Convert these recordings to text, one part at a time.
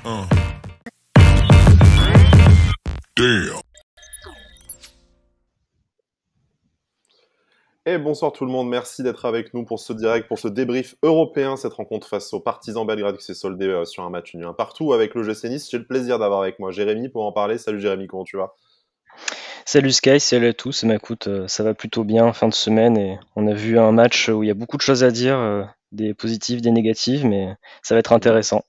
Damn. Et bonsoir tout le monde, merci d'être avec nous pour ce direct, pour ce débrief européen, cette rencontre face au Partizan Belgrade qui s'est soldée sur un match nul un partout avec le GC Nice. J'ai le plaisir d'avoir avec moi Jérémy pour en parler. Salut Jérémy, comment tu vas? Salut Sky, salut à tous. Écoute, ça va plutôt bien, fin de semaine, et on a vu un match où il y a beaucoup de choses à dire, des positives, des négatives, mais ça va être intéressant.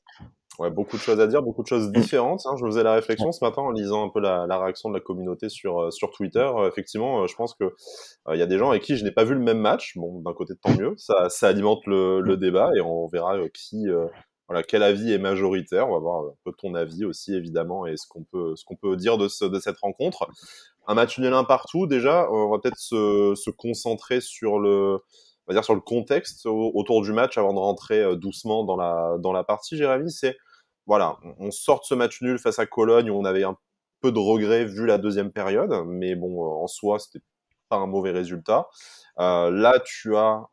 Ouais, beaucoup de choses à dire, beaucoup de choses différentes. Je me faisais la réflexion ce matin en lisant un peu la réaction de la communauté sur Twitter. Effectivement, je pense que il y a des gens avec qui je n'ai pas vu le même match. Bon, d'un côté, tant mieux. Ça alimente le débat et on verra voilà, quel avis est majoritaire. On va voir un peu ton avis aussi, évidemment, et ce qu'on peut dire de cette rencontre. Un match nul un partout. Déjà, on va peut-être se concentrer on va dire sur le contexte autour du match avant de rentrer doucement dans la partie. Jérémy, c'est voilà, on sort de ce match nul face à Cologne où on avait un peu de regret vu la deuxième période, mais bon, en soi, c'était pas un mauvais résultat. Là, tu as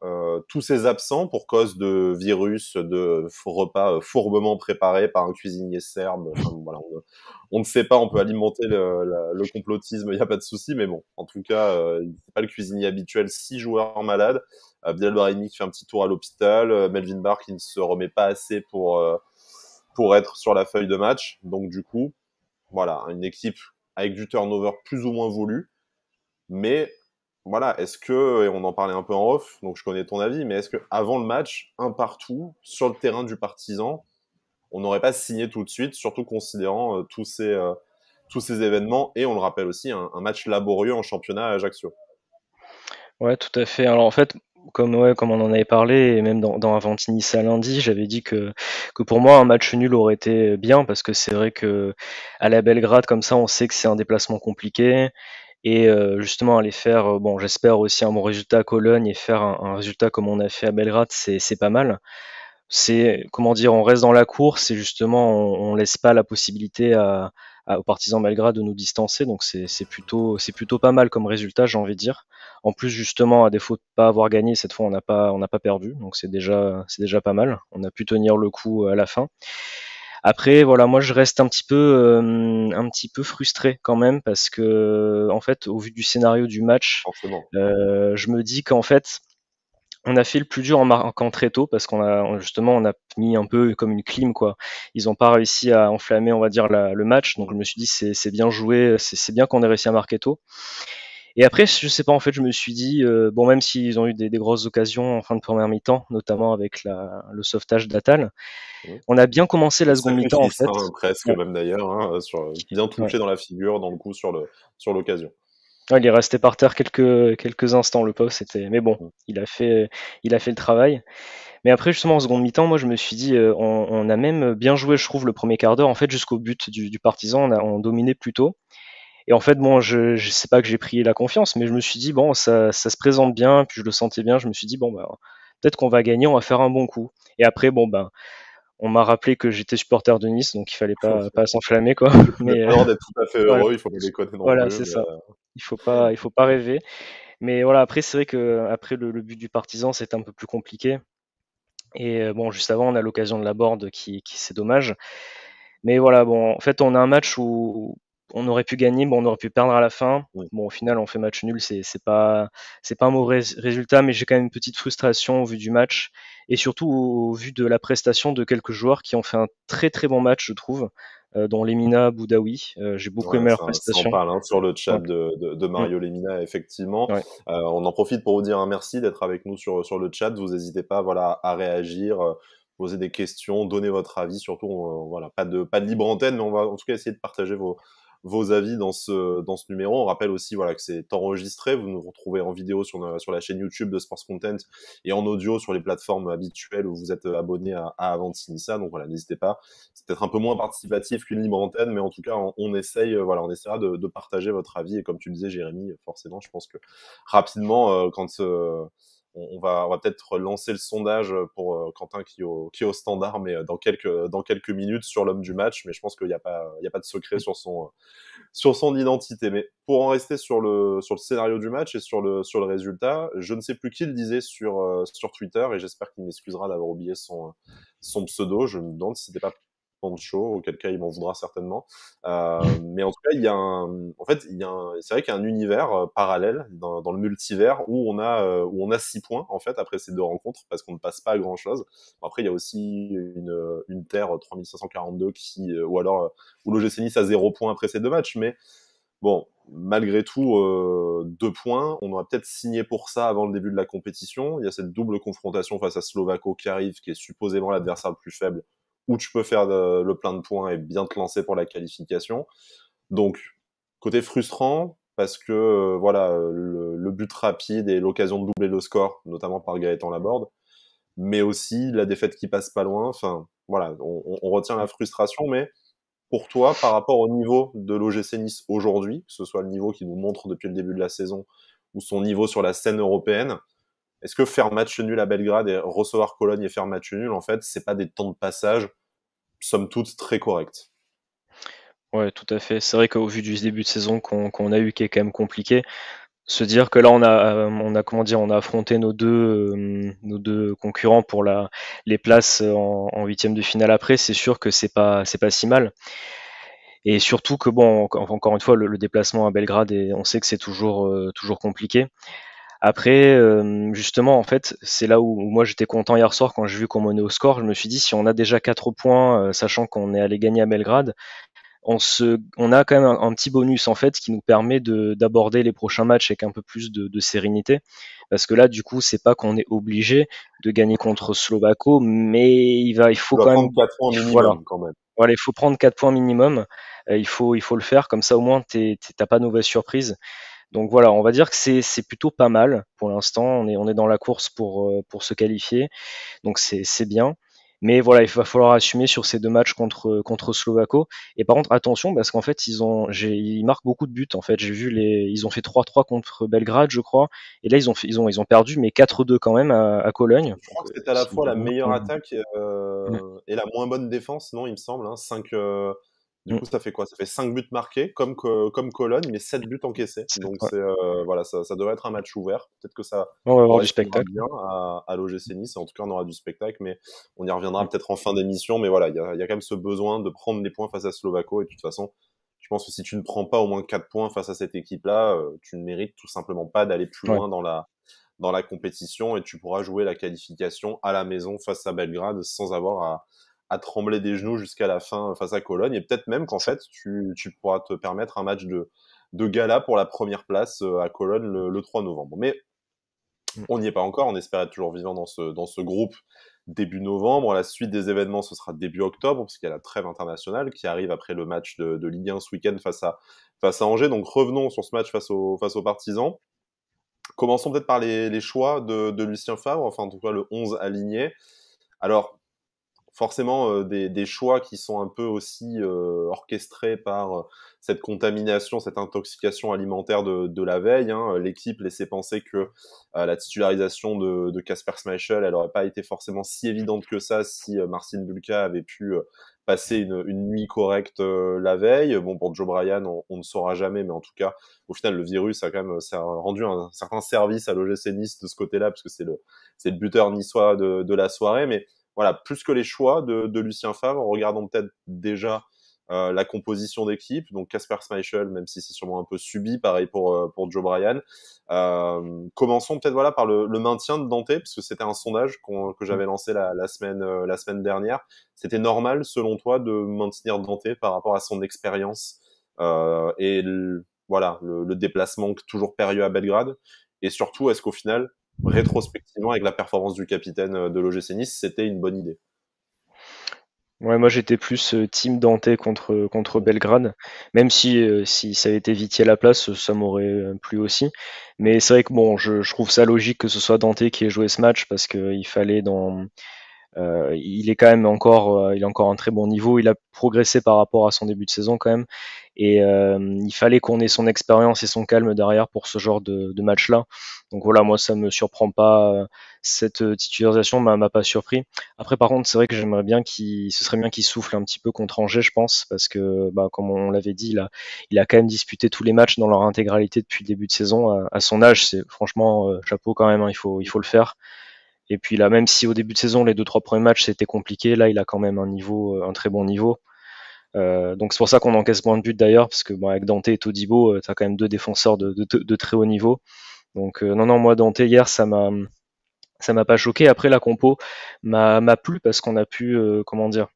tous ces absents pour cause de virus, de repas fourbement préparés par un cuisinier serbe. Enfin, voilà, on ne sait pas, on peut alimenter le complotisme, il n'y a pas de souci, mais bon, en tout cas, c'est pas le cuisinier habituel, 6 joueurs malades. Bilal Brahimi qui fait un petit tour à l'hôpital, Melvin Barr qui ne se remet pas assez pour être sur la feuille de match. Donc du coup, voilà, une équipe avec du turnover plus ou moins voulu. Mais voilà, est-ce que, et on en parlait un peu en off, donc je connais ton avis, mais est-ce que avant le match, un partout, sur le terrain du Partizan, on n'aurait pas signé tout de suite, surtout considérant tous ces événements, et on le rappelle aussi, un match laborieux en championnat à Ajaccio. Ouais, tout à fait. Alors en fait, comme on en avait parlé, et même dans Avanti-Nice lundi, j'avais dit que pour moi un match nul aurait été bien, parce que c'est vrai que à la Belgrade, comme ça, on sait que c'est un déplacement compliqué. Et justement aller faire, bon, j'espère aussi un bon résultat à Cologne, et faire un résultat comme on a fait à Belgrade, c'est pas mal. C'est, comment dire, on reste dans la course, et justement on laisse pas la possibilité aux partisans Belgrade de nous distancer, donc c'est plutôt pas mal comme résultat, j'ai envie de dire. En plus, justement, à défaut de pas avoir gagné, cette fois on n'a pas perdu, donc c'est déjà pas mal. On a pu tenir le coup à la fin. Après, voilà, moi je reste un petit peu frustré quand même, parce que en fait, au vu du scénario du match, Forcément. je me dis qu'en fait on a fait le plus dur en marquant très tôt, parce justement on a mis un peu comme une clim, quoi. Ils n'ont pas réussi à enflammer, on va dire, le match, donc je me suis dit c'est bien joué, c'est bien qu'on ait réussi à marquer tôt. Et après, je sais pas, en fait, je me suis dit, bon, même s'ils ont eu des grosses occasions en fin de première mi-temps, notamment avec le sauvetage d'Atal, Mmh. on a bien commencé Le la seconde mi-temps, en sacrifice, fait. presque Ouais, même d'ailleurs, bien ouais. touché dans la figure, dans le coup, sur l'occasion. Ouais, il est resté par terre quelques instants, le pauvre, mais bon, Mmh. il a fait le travail. Mais après, justement, en seconde mi-temps, moi, je me suis dit, on a même bien joué, je trouve, le premier quart d'heure, en fait, jusqu'au but du Partizan, on dominait plutôt. Et en fait, bon, je sais pas que j'ai pris la confiance, mais je me suis dit, bon, ça se présente bien, puis je le sentais bien, je me suis dit, bon, bah, peut-être qu'on va gagner, on va faire un bon coup. Et après, bon, ben, on m'a rappelé que j'étais supporter de Nice, donc il fallait pas s'enflammer, quoi. On n'a Mais pas le droit d'être tout à fait voilà, heureux, il faut pas déconner non voilà, plus, c'est mais ça. Il faut pas rêver. Mais voilà, après, c'est vrai que après le but du Partizan, c'était un peu plus compliqué. Et bon, juste avant, on a l'occasion de la board qui c'est dommage. Mais voilà, bon, en fait, on a un match où on aurait pu gagner, bon, on aurait pu perdre à la fin. mmh. Bon, au final, on fait match nul, c'est pas un mauvais résultat, mais j'ai quand même une petite frustration au vu du match, et surtout au vu de la prestation de quelques joueurs qui ont fait un très très bon match, je trouve, dont Lemina, Boudaoui. J'ai beaucoup Ouais, aimé leur ça en prestation. parle, sur le chat Ouais, de mm, Mario Lemina, effectivement. ouais. On en profite pour vous dire un merci d'être avec nous sur le chat. Vous n'hésitez pas, voilà, à réagir, poser des questions, donner votre avis. Surtout, voilà, pas de libre antenne, mais on va en tout cas essayer de partager vos avis dans ce numéro. On rappelle aussi, voilà, que c'est enregistré. Vous nous retrouvez en vidéo sur la chaîne YouTube de Sports Content et en audio sur les plateformes habituelles où vous êtes abonné à Avantinissa. Donc voilà, n'hésitez pas. C'est peut-être un peu moins participatif qu'une libre antenne, mais en tout cas, on essaye, voilà, on essaiera de partager votre avis. Et comme tu le disais, Jérémy, forcément, je pense que rapidement, quand on va peut-être lancer le sondage pour Quentin qui est au standard, mais dans quelques minutes sur l'homme du match. Mais je pense qu'il n'y a pas de secret sur son identité. Mais pour en rester sur le scénario du match et sur le résultat, je ne sais plus qui le disait sur Twitter, et j'espère qu'il m'excusera d'avoir oublié son pseudo. Je me demande si c'était pas Pancho, auquel cas il m'en voudra certainement. Mais en tout cas, en fait, c'est vrai qu'il y a un univers parallèle dans le multivers où on a 6 points en fait après ces deux rencontres parce qu'on ne passe pas à grand chose. Après, il y a aussi une terre 3542 ou alors où l'OGC Nice a 0 points après ces deux matchs, mais bon, malgré tout, 2 points. On aurait peut-être signé pour ça avant le début de la compétition. Il y a cette double confrontation face à Slovako qui arrive, qui est supposément l'adversaire le plus faible, où tu peux faire le plein de points et bien te lancer pour la qualification. Donc, côté frustrant, parce que voilà, le but rapide et l'occasion de doubler le score, notamment par Gaëtan Laborde, mais aussi la défaite qui passe pas loin. Enfin, voilà, on retient la frustration, mais pour toi, par rapport au niveau de l'OGC Nice aujourd'hui, que ce soit le niveau qu'il nous montre depuis le début de la saison ou son niveau sur la scène européenne, est-ce que faire match nul à Belgrade et recevoir Cologne et faire match nul, en fait, c'est pas des temps de passage, somme toute, très corrects? Ouais, tout à fait. C'est vrai qu'au vu du début de saison qu'on a eu, qui est quand même compliqué, se dire que là on a comment dire, on a affronté nos deux concurrents pour les places en huitième de finale après, c'est sûr que c'est pas si mal. Et surtout que bon, encore une fois, le déplacement à Belgrade, et on sait que c'est toujours compliqué. Après, justement, en fait, c'est là où moi j'étais content hier soir quand j'ai vu qu'on menait au score. Je me suis dit, si on a déjà 4 points, sachant qu'on est allé gagner à Belgrade, on a quand même un petit bonus en fait qui nous permet d'aborder les prochains matchs avec un peu plus de sérénité. Parce que là, du coup, c'est pas qu'on est obligé de gagner contre Slovako, mais il Tu faut dois quand même, prendre 4 points voilà, minimum, quand même. voilà, il faut prendre 4 points minimum. Il faut le faire, comme ça au moins t'as pas de mauvaise surprise. Donc voilà, on va dire que c'est plutôt pas mal pour l'instant. On est dans la course pour se qualifier, donc c'est bien. Mais voilà, il va falloir assumer sur ces deux matchs contre Slovako. Et par contre, attention, parce qu'en fait, ils marquent beaucoup de buts. En fait, ils ont fait 3-3 contre Belgrade, je crois. Et là, ils ont perdu, mais 4-2 quand même à Cologne. Je crois Donc, que c'était à la fois la meilleure montre. attaque et la moins bonne défense, non, il me semble. Hein, du Mm, coup, ça fait quoi? Ça fait 5 buts marqués, comme Cologne, mais 7 buts encaissés. Donc, ouais. voilà, ça devrait être un match ouvert. Peut-être que ça On va avoir du correspondra spectacle. bien à l'OGC Nice. En tout cas, on aura du spectacle, mais on y reviendra Mm, peut-être en fin d'émission. Mais voilà, il y a quand même ce besoin de prendre les points face à Slovako. Et de toute façon, je pense que si tu ne prends pas au moins 4 points face à cette équipe-là, tu ne mérites tout simplement pas d'aller plus ouais. loin dans la compétition et tu pourras jouer la qualification à la maison face à Belgrade sans avoir à trembler des genoux jusqu'à la fin face à Cologne. Et peut-être même qu'en C'est ça. fait, tu pourras te permettre un match de gala pour la première place à Cologne le 3 novembre. Mais Mm. on n'y est pas encore, on espère être toujours vivant dans ce groupe début novembre. La suite des événements, ce sera début octobre, parce qu'il y a la trêve internationale qui arrive après le match de Ligue 1 ce week-end face à Angers. Donc revenons sur ce match face aux Partisans. Commençons peut-être par les choix de Lucien Favre, enfin en tout cas le 11 aligné. Alors, forcément, des choix qui sont un peu aussi orchestrés par cette contamination, cette intoxication alimentaire de la veille. Hein. L'équipe laissait penser que la titularisation de Kasper Schmeichel, elle n'aurait pas été forcément si évidente que ça si Marcin Bulka avait pu passer une nuit correcte la veille. Bon, pour Joe Bryan, on ne saura jamais, mais en tout cas, au final, le virus a quand même ça a rendu un certain service à l'OGC Nice de ce côté-là, parce que c'est le buteur niçois de la soirée. Mais voilà, plus que les choix de Lucien Favre, regardons peut-être déjà la composition d'équipe. Donc Kasper Schmeichel, même si c'est sûrement un peu subi, pareil pour Joe Bryan. Commençons peut-être voilà par le maintien de Dante, parce que c'était un sondage que Mm. j'avais lancé la semaine dernière. C'était normal, selon toi, de maintenir Dante par rapport à son expérience voilà le déplacement toujours périlleux à Belgrade. Et surtout, est-ce qu'au final, rétrospectivement, avec la performance du capitaine de l'OGC Nice, c'était une bonne idée? Ouais, moi j'étais plus team Dante contre Belgrade, même si ça avait été Viti à la place, ça m'aurait plu aussi. Mais c'est vrai que bon, je trouve ça logique que ce soit Dante qui ait joué ce match parce qu'il fallait il est quand même il est encore à un très bon niveau. Il a progressé par rapport à son début de saison quand même. Et il fallait qu'on ait son expérience et son calme derrière pour ce genre de match-là. Donc voilà, moi ça me surprend pas. Cette titularisation m'a pas surpris. Après, par contre, c'est vrai que ce serait bien qu'il souffle un petit peu contre Angers, je pense, parce que, bah, comme on l'avait dit, il a quand même disputé tous les matchs dans leur intégralité depuis le début de saison. À son âge, c'est franchement chapeau quand même. Hein, il faut le faire. Et puis là, même si au début de saison, les 2-3 premiers matchs, c'était compliqué, là, il a quand même un niveau, un très bon niveau. Donc c'est pour ça qu'on encaisse moins de buts d'ailleurs, parce que bon, avec Dante et Todibo, tu as quand même deux défenseurs de très haut niveau. Donc non, moi Dante hier, ça m'a pas choqué. Après la compo m'a plu parce qu'on a pu, comment dire,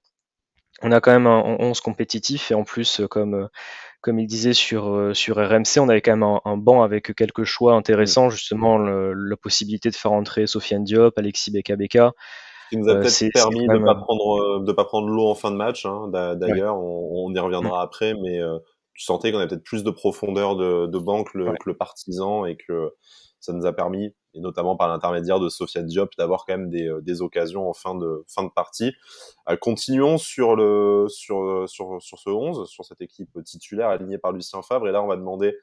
on a quand même un 11 compétitif et en plus, comme il disait sur RMC, on avait quand même un banc avec quelques choix Mm. intéressants, justement la possibilité de faire entrer Sofiane Diop, Alexis Beka. Ce qui nous a peut-être C'est permis quand même. de pas prendre l'eau en fin de match, hein. Ouais, D'ailleurs, on y mm, reviendra après, mais tu sentais qu'on avait peut-être plus de profondeur de banc ouais. que le partisan et que ça nous a permis, et notamment par l'intermédiaire de Sofiane Diop, d'avoir quand même des occasions en fin de partie. Continuons sur ce 11, sur cette équipe titulaire alignée par Lucien Favre. Et là, on va demander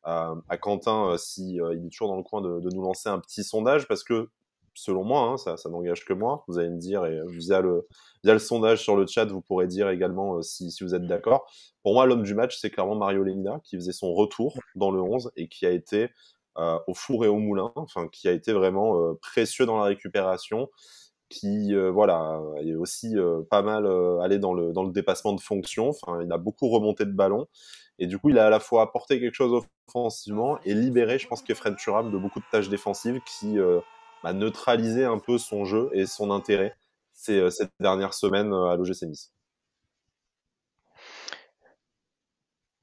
à Quentin si il est toujours dans le coin de nous lancer un petit sondage, parce que selon moi, hein, ça n'engage que moi. Vous allez me dire, et via le sondage sur le chat, vous pourrez dire également si vous êtes d'accord. Pour moi, l'homme du match, c'est clairement Mario Lemina, qui faisait son retour dans le 11 et qui a été au four et au moulin, enfin, qui a été vraiment précieux dans la récupération, qui voilà, est aussi pas mal allé dans le dépassement de fonction. Enfin, il a beaucoup remonté de ballon. Et du coup, il a à la fois apporté quelque chose offensivement et libéré, je pense, Kefren Turam de beaucoup de tâches défensives qui neutralisé un peu son jeu et son intérêt cette dernière semaine à l'OGC Nice.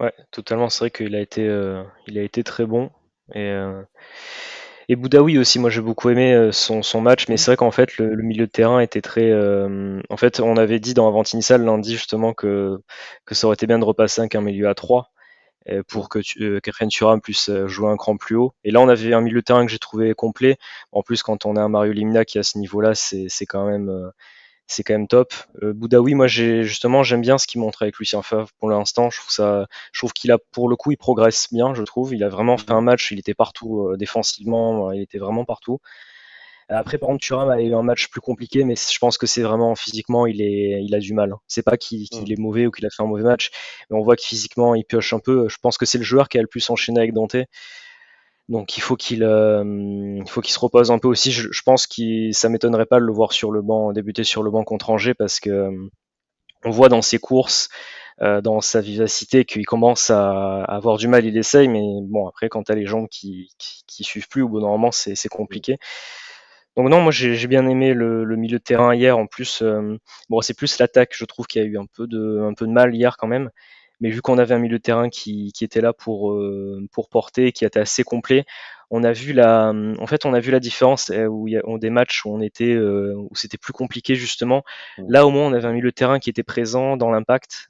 Ouais, totalement. C'est vrai qu'il a été très bon. Et Boudaoui aussi, moi j'ai beaucoup aimé son match, mais c'est vrai qu'en fait le milieu de terrain était très. En fait, on avait dit dans Avant Initial lundi justement que ça aurait été bien de repasser avec un milieu à 3 Mm. pour que Kefren Turam puisse jouer un cran plus haut. Et là, on avait un milieu de terrain que j'ai trouvé complet. En plus, quand on a un Mario Limina qui est à ce niveau-là, c'est quand même top. Boudaoui, moi j'aime bien ce qu'il montre avec Lucien Favre pour l'instant. Je trouve qu'il a pour le coup il progresse bien, je trouve. Il a vraiment fait un Mm. match, il était partout défensivement, il était vraiment partout. Après par contre Thuram a eu un match plus compliqué, mais je pense que c'est vraiment physiquement il a du mal. C'est pas qu'il Mm. est mauvais ou qu'il a fait un mauvais match, mais on voit que physiquement il pioche un peu. Je pense que c'est le joueur qui a le plus enchaîné avec Dante. Donc il faut qu'il se repose un peu aussi. Je pense que ça m'étonnerait pas de le voir sur le banc, débuter sur le banc contre Angers parce que on voit dans ses courses, dans sa vivacité qu'il commence à avoir du mal. Il essaye, mais bon après quand t'as les jambes qui suivent plus, au bout d'un moment c'est Mm. compliqué. Donc non, moi j'ai bien aimé le milieu de terrain hier. En plus, bon c'est plus l'attaque, je trouve qu'il y a eu un peu de mal hier quand même. Mais vu qu'on avait un milieu de terrain qui était là pour porter, qui était assez complet, en fait, on a vu la différence où il y a des matchs où où c'était plus compliqué justement. Mm. Là, au moins, on avait un milieu de terrain qui était présent dans l'impact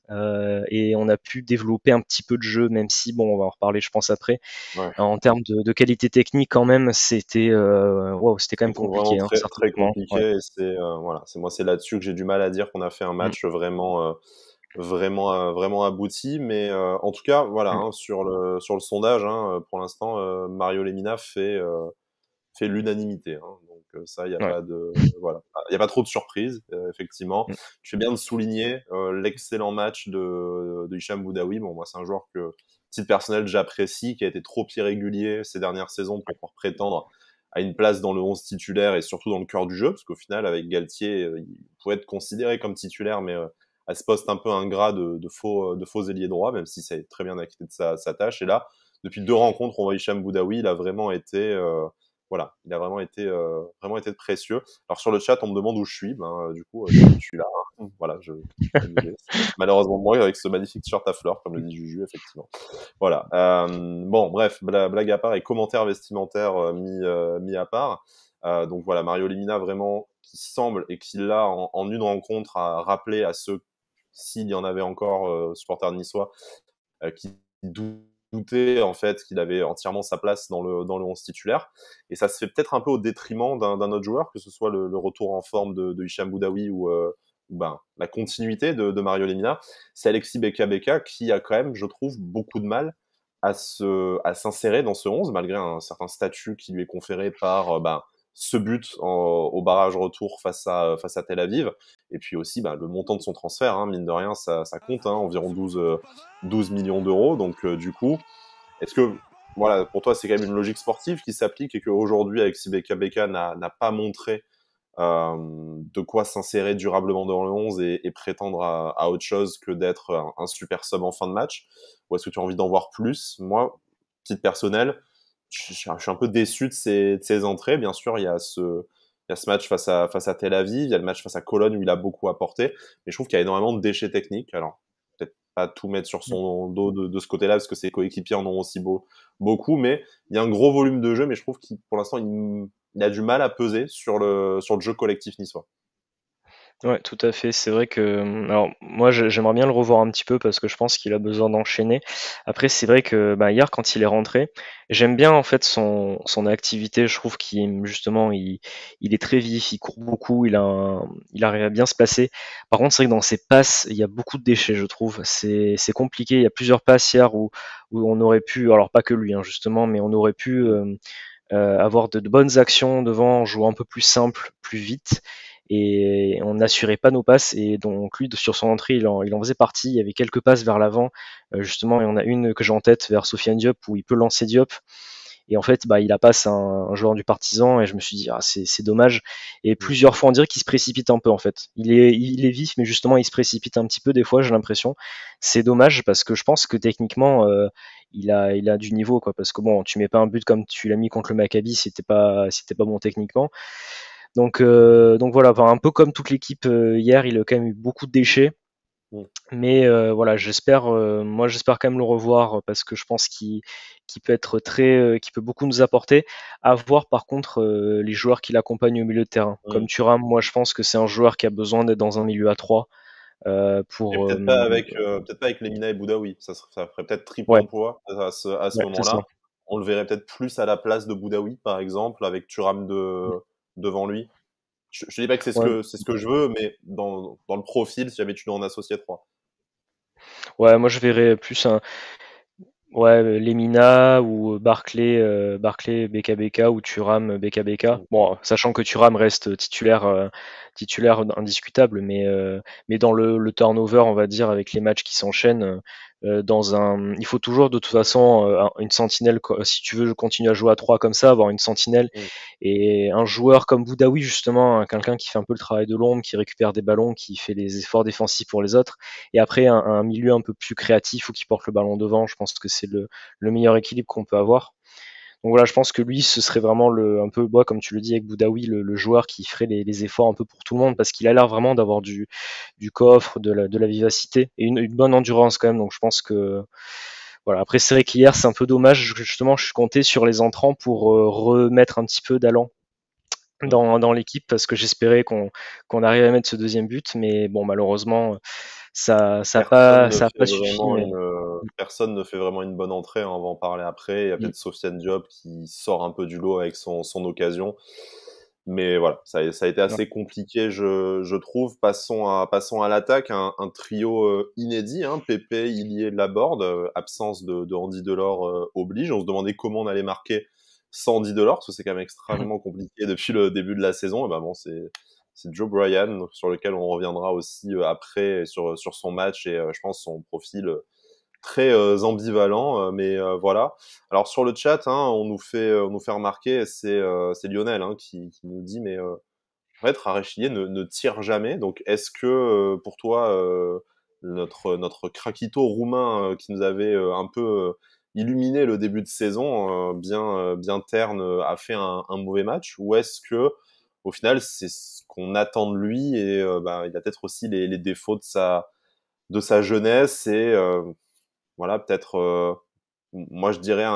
et on a pu développer un petit peu de jeu, même si, bon, on va en reparler, je pense, après. Ouais. En termes de qualité technique, quand même, c'était quand même Vraiment compliqué, hein, très certains très moments. Ouais. compliqué. Et c'est voilà, c'est là-dessus que j'ai du mal à dire qu'on a fait un Mm, match vraiment abouti. Mais en tout cas, voilà, mm, hein, sur le sondage, hein, pour l'instant, Mario Lemina fait l'unanimité, hein. Donc ça, il y a ouais. pas de voilà, il y a pas trop de surprises. Effectivement, Mm, tu fais bien de souligner l'excellent match de Hicham Boudaoui. Bon, moi, c'est un joueur que titre personnel j'apprécie, qui a été trop irrégulier ces dernières saisons pour pouvoir prétendre à une place dans le 11 titulaire et surtout dans le cœur du jeu, parce qu'au final, avec Galtier, il pouvait être considéré comme titulaire, mais à ce poste un peu ingrat de faux ailier droit, même si ça a très bien acquitté de sa tâche. Et là, depuis 2 rencontres, on voit Hicham Boudaoui, il a vraiment été voilà, il a vraiment été précieux. Alors sur le chat, on me demande où je suis. Ben, du coup, je suis là, hein. Voilà, je suis pas bougé. C'est malheureusement moi avec ce magnifique t-shirt à fleurs, comme le dit Juju, effectivement. Voilà. Bon, bref, blague à part et commentaires vestimentaires mis à part. Donc voilà, Mario Lemina vraiment qui semble et qui là en une rencontre a rappelé à ceux, s'il y en avait encore supporters niçois, qui doutait en fait qu'il avait entièrement sa place dans le 11 titulaire. Et ça se fait peut-être un peu au détriment d'un autre joueur, que ce soit le retour en forme de Hicham Boudaoui ou ben, la continuité de Mario Lemina. C'est Alexis Beka qui a quand même, je trouve, beaucoup de mal à s'insérer dans ce 11, malgré un certain statut qui lui est conféré par ben, ce but au barrage retour face à Tel Aviv. Et puis aussi ben, le montant de son transfert, hein, mine de rien, ça compte, hein, environ 12 millions d'euros. Donc du coup, est-ce que voilà, pour toi, c'est quand même une logique sportive qui s'applique et qu'aujourd'hui, Alexis Beka n'a pas montré de quoi s'insérer durablement dans le 11 et prétendre à autre chose que d'être un super sub en fin de match? Ou est-ce que tu as envie d'en voir plus? Moi, titre personnel, je suis un peu déçu de ses entrées. Bien sûr, il y a ce match face à Tel Aviv, il y a le match face à Cologne où il a beaucoup apporté, mais je trouve qu'il y a énormément de déchets techniques. Alors, peut-être pas tout mettre sur son dos de ce côté-là, parce que ses coéquipiers en ont aussi beaucoup, mais il y a un gros volume de jeu, mais je trouve qu'il, pour l'instant, il a du mal à peser sur le jeu collectif niçois. Ouais, tout à fait. C'est vrai que, alors moi j'aimerais bien le revoir un petit peu parce que je pense qu'il a besoin d'enchaîner. Après, c'est vrai que bah, hier, quand il est rentré, j'aime bien en fait son activité. Je trouve qu'il justement il est très vif, il court beaucoup, il arrive à bien se placer. Par contre, c'est vrai que dans ses passes, il y a beaucoup de déchets, je trouve. C'est compliqué. Il y a plusieurs passes hier où on aurait pu, alors pas que lui, hein, justement, mais on aurait pu avoir de bonnes actions devant, jouer un peu plus simple, plus vite, et on n'assurait pas nos passes. Et donc lui, sur son entrée, il en faisait partie. Il y avait quelques passes vers l'avant, justement, et on a une que j'ai en tête vers Sofiane Diop où il peut lancer Diop. Et en fait, bah, il a passe un joueur du Partizan et je me suis dit, ah, c'est dommage. Et Mm. plusieurs fois, on dirait qu'il se précipite un peu en fait. Il est vif, mais justement, il se précipite un petit peu des fois, j'ai l'impression. C'est dommage parce que je pense que techniquement, il a du niveau, quoi. Parce que bon, tu mets pas un but comme tu l'as mis contre le Maccabi si t'es pas bon techniquement. Donc voilà, enfin, un peu comme toute l'équipe hier, il a quand même eu beaucoup de déchets. Mm. Mais voilà, moi j'espère quand même le revoir parce que je pense qu'il peut être qu'il peut beaucoup nous apporter. À voir par contre les joueurs qui l'accompagnent au milieu de terrain. Comme Mm. Thuram, moi je pense que c'est un joueur qui a besoin d'être dans un milieu à 3 Et pour peut-être pas avec Lemina et Boudaoui. Ça ferait peut-être triple ouais, emploi à ce ouais, c'est ça. moment-là. On le verrait peut-être plus à la place de Boudaoui, par exemple, avec Thuram devant lui. Je dis pas que Ouais, c'est ce que je veux, mais dans le profil, si jamais tu dois en associer trois. ouais, moi je verrais plus un ouais, Lemina ou Barclay BKBK ou Thuram BKBK. Mm. Bon, sachant que Thuram reste titulaire indiscutable, mais dans le turnover, on va dire, avec les matchs qui s'enchaînent, il faut toujours de toute façon une sentinelle. Si tu veux continuer à jouer à 3 comme ça, avoir une sentinelle Mm. et un joueur comme Boudaoui justement, hein, quelqu'un qui fait un peu le travail de l'ombre, qui récupère des ballons, qui fait des efforts défensifs pour les autres et après un milieu un peu plus créatif ou qui porte le ballon devant. Je pense que c'est le meilleur équilibre qu'on peut avoir. Donc voilà, je pense que lui, ce serait vraiment un peu, comme tu le dis avec Boudaoui, le joueur qui ferait les efforts un peu pour tout le monde parce qu'il a l'air vraiment d'avoir du coffre, de la vivacité et une bonne endurance quand même. Donc je pense que voilà. Après, c'est vrai qu'hier, c'est un peu dommage. Justement, je suis compté sur les entrants pour remettre un petit peu d'allant Mm. dans l'équipe parce que j'espérais qu'on arrive à mettre ce deuxième but, mais bon, malheureusement, ça a pas suffi. Mais Personne ne fait vraiment une bonne entrée, hein, on va en parler après. Il y a mm, peut-être Sofiane Diop qui sort un peu du lot avec son occasion. Mais voilà, ça a été ouais. assez compliqué, je trouve. Passons à l'attaque, un trio inédit, hein, Pépé, Ilié, Laborde, absence de Andy Delors oblige. On se demandait comment on allait marquer sans Andy Delors, parce que c'est quand même extrêmement compliqué depuis le début de la saison. Et ben bon, c'est Joe Bryan, sur lequel on reviendra aussi après sur son match et je pense son profil très ambivalent, mais voilà. Alors sur le chat, hein, on nous fait remarquer, c'est Lionel hein, qui nous dit, mais en fait, Rarechilier ne tire jamais. Donc est-ce que pour toi, notre craquito roumain qui nous avait un peu illuminé le début de saison, bien terne, a fait un mauvais match, ou est-ce que au final c'est ce qu'on attend de lui et bah, il a peut-être aussi les défauts de sa jeunesse et voilà, peut-être, moi je dirais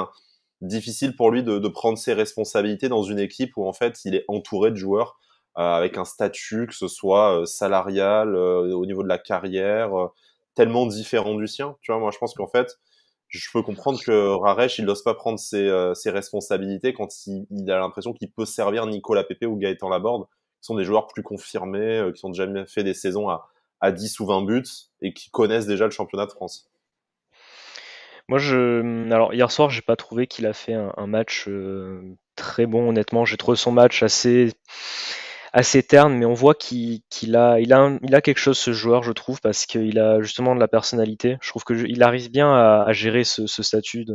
difficile pour lui de prendre ses responsabilités dans une équipe où en fait il est entouré de joueurs avec un statut, que ce soit salarial, au niveau de la carrière, tellement différent du sien. Tu vois, moi je pense qu'en fait, je peux comprendre que Raresh, il n'ose pas prendre ses responsabilités quand il a l'impression qu'il peut servir Nicolas Pepe ou Gaëtan Laborde, qui sont des joueurs plus confirmés, qui ont déjà fait des saisons à 10 ou 20 buts et qui connaissent déjà le championnat de France. Moi, alors hier soir, j'ai pas trouvé qu'il a fait un match très bon. Honnêtement, j'ai trouvé son match assez terne, mais on voit qu'il a quelque chose, ce joueur, je trouve, parce qu'il a justement de la personnalité. Je trouve qu'il arrive bien à gérer ce statut,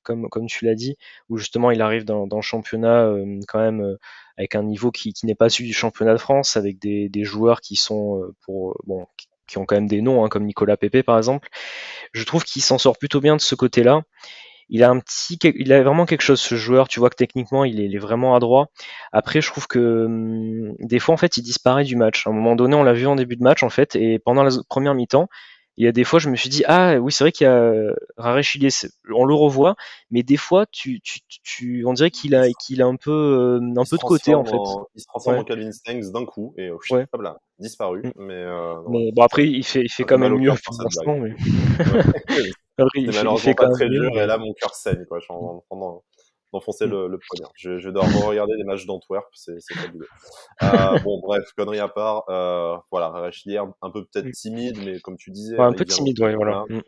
comme tu l'as dit, où justement il arrive dans le championnat quand même avec un niveau qui n'est pas celui du championnat de France, avec des joueurs qui sont bon, qui ont quand même des noms, hein, comme Nicolas Pepe par exemple. Je trouve qu'il s'en sort plutôt bien de ce côté-là. Il a vraiment quelque chose, ce joueur. Tu vois que techniquement, il est vraiment adroit. Après, je trouve que des fois, en fait, il disparaît du match. À un moment donné, on l'a vu en début de match, en fait, et pendant la première mi-temps, il y a des fois, je me suis dit, ah oui, c'est vrai qu'il y a Rarechilier, on le revoit, mais des fois, on dirait qu'il a un peu de côté, en fait. Il se transforme Ouais, en Calvin Stengs d'un coup et ouais. hop là, disparu. Mm. Mais ouais, Mais bon, après, il fait ça quand fait mal même au mieux cœur faire pour cette blague. l'instant. Mais... Ouais. Après, C'est il fait malheureusement quand pas même très mieux, dur et mais... là mon cœur saigne quoi. Je suis en train d'enfoncer Mm. le poignard. Je dois regarder les matchs d'Antwerp, c'est fabuleux. Bon bref, conneries à part, voilà, Rachelier un peu peut-être Mm. timide, mais comme tu disais, Ouais, un il peu vient dans timide, ce ouais, voilà. championnat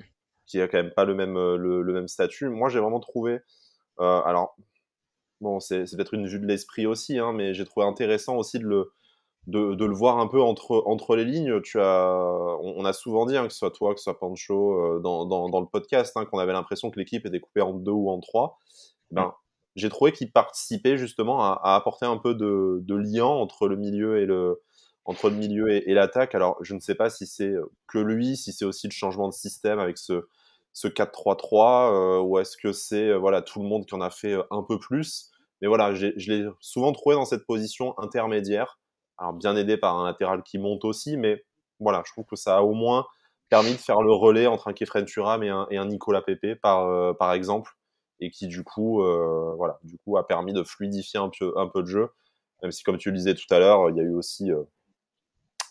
qui a quand même pas le même le même statut. Moi j'ai vraiment trouvé, alors bon c'est peut-être une vue de l'esprit aussi, hein, mais j'ai trouvé intéressant aussi de le voir un peu entre les lignes. On a souvent dit, hein, que ce soit toi, que ce soit Pancho, dans le podcast, hein, qu'on avait l'impression que l'équipe était coupée en deux ou en trois. Mm. Ben, j'ai trouvé qu'il participait justement à apporter un peu de lien entre le milieu et l'attaque. Alors, je ne sais pas si c'est que lui, si c'est aussi le changement de système avec ce 4-3-3, ou est-ce que c'est voilà, tout le monde qui en a fait un peu plus. Mais voilà, je l'ai souvent trouvé dans cette position intermédiaire. Alors, bien aidé par un latéral qui monte aussi, mais voilà, je trouve que ça a au moins permis de faire le relais entre un Kefren Turam et un Nicolas Pepe, par exemple, et qui du coup, voilà, du coup a permis de fluidifier un peu de jeu, même si comme tu le disais tout à l'heure, il y a eu aussi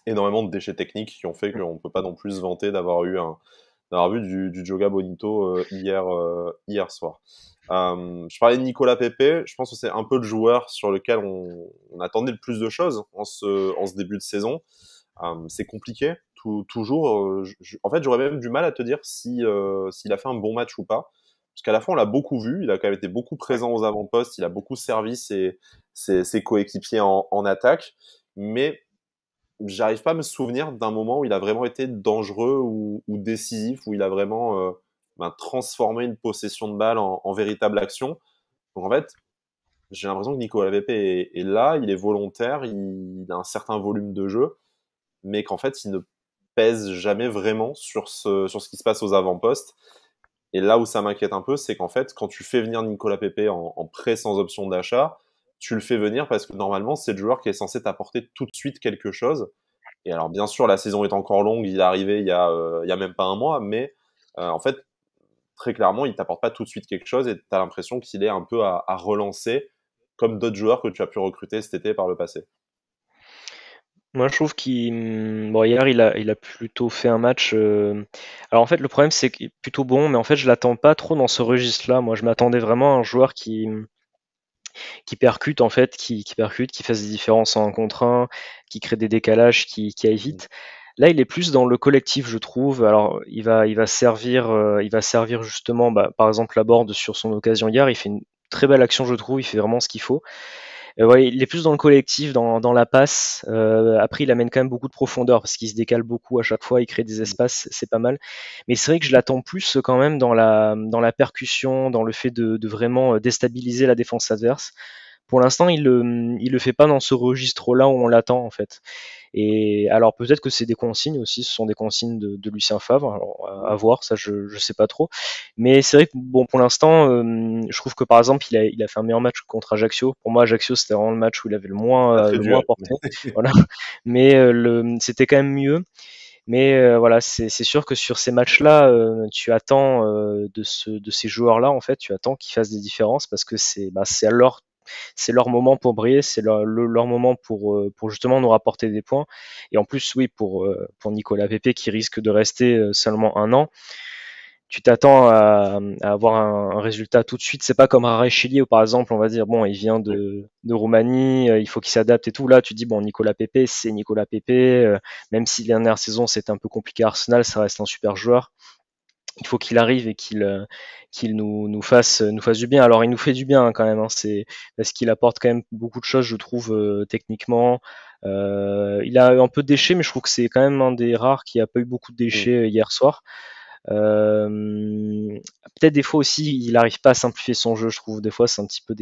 énormément de déchets techniques qui ont fait qu'on ne peut pas non plus se vanter d'avoir vu du Joga Bonito hier soir. Je parlais de Nicolas Pepe, je pense que c'est un peu le joueur sur lequel on attendait le plus de choses en ce début de saison. C'est compliqué, toujours. En fait, j'aurais même du mal à te dire s'il a fait un bon match ou pas. Parce qu'à la fois, on l'a beaucoup vu, il a quand même été beaucoup présent aux avant-postes, il a beaucoup servi ses coéquipiers en attaque, mais j'arrive pas à me souvenir d'un moment où il a vraiment été dangereux ou décisif, où il a vraiment transformé une possession de balle en véritable action. Donc en fait, j'ai l'impression que Nicolas Pepe est là, il est volontaire, il a un certain volume de jeu, mais qu'en fait, il ne pèse jamais vraiment sur ce qui se passe aux avant-postes. Et là où ça m'inquiète un peu, c'est qu'en fait, quand tu fais venir Nicolas Pepe en prêt sans option d'achat, tu le fais venir parce que normalement, c'est le joueur qui est censé t'apporter tout de suite quelque chose. Et alors, bien sûr, la saison est encore longue, il est arrivé il y a même pas un mois, mais en fait, très clairement, il t'apporte pas tout de suite quelque chose et tu as l'impression qu'il est un peu à relancer, comme d'autres joueurs que tu as pu recruter cet été par le passé. Moi, je trouve bon, hier, il a plutôt fait un match. Alors, en fait, le problème, c'est qu'il est plutôt bon, mais en fait, je l'attends pas trop dans ce registre-là. Moi, je m'attendais vraiment à un joueur qui percute, en fait, qui percute, qui fasse des différences en un contre un, qui crée des décalages, qui aille vite. Là, il est plus dans le collectif, je trouve. Alors, il va servir justement, bah, par exemple, Laborde sur son occasion hier. Il fait une très belle action, je trouve. Il fait vraiment ce qu'il faut. Ouais, il est plus dans le collectif, dans la passe. Après, il amène quand même beaucoup de profondeur parce qu'il se décale beaucoup à chaque fois, il crée des espaces, c'est pas mal. Mais c'est vrai que je l'attends plus quand même dans la percussion, dans le fait de vraiment déstabiliser la défense adverse. Pour l'instant, il le fait pas dans ce registre-là où on l'attend en fait. Et alors peut-être que c'est des consignes aussi, ce sont des consignes de Lucien Favre, alors, à voir, ça je sais pas trop. Mais c'est vrai que bon pour l'instant, je trouve que par exemple il a fait un meilleur match contre Ajaccio. Pour moi Ajaccio c'était vraiment le match où il avait le Pas moins très le moins dur. apporté. Voilà. Mais c'était quand même mieux. Mais voilà, c'est sûr que sur ces matchs-là, tu attends de ces joueurs-là en fait, tu attends qu'ils fassent des différences parce que c'est leur moment pour briller, c'est leur moment pour justement nous rapporter des points. Et en plus, oui, pour Nicolas Pepe qui risque de rester seulement un an, tu t'attends à avoir un résultat tout de suite. C'est pas comme Chili où par exemple on va dire bon, il vient Oui. de Roumanie, il faut qu'il s'adapte et tout. Là, tu dis bon, Nicolas Pepe, c'est Nicolas Pepe. Même si la dernière saison c'était un peu compliqué à Arsenal, ça reste un super joueur. Il faut qu'il arrive et qu'il nous fasse du bien. Alors il nous fait du bien hein, quand même, hein, c'est parce qu'il apporte quand même beaucoup de choses, je trouve, techniquement. Il a eu un peu de déchets, mais je trouve que c'est quand même un des rares qui a pas eu beaucoup de Mm. déchets hier soir. Euh, Peut-être des fois aussi, il n'arrive pas à simplifier son jeu, je trouve. Des fois, c'est un petit peu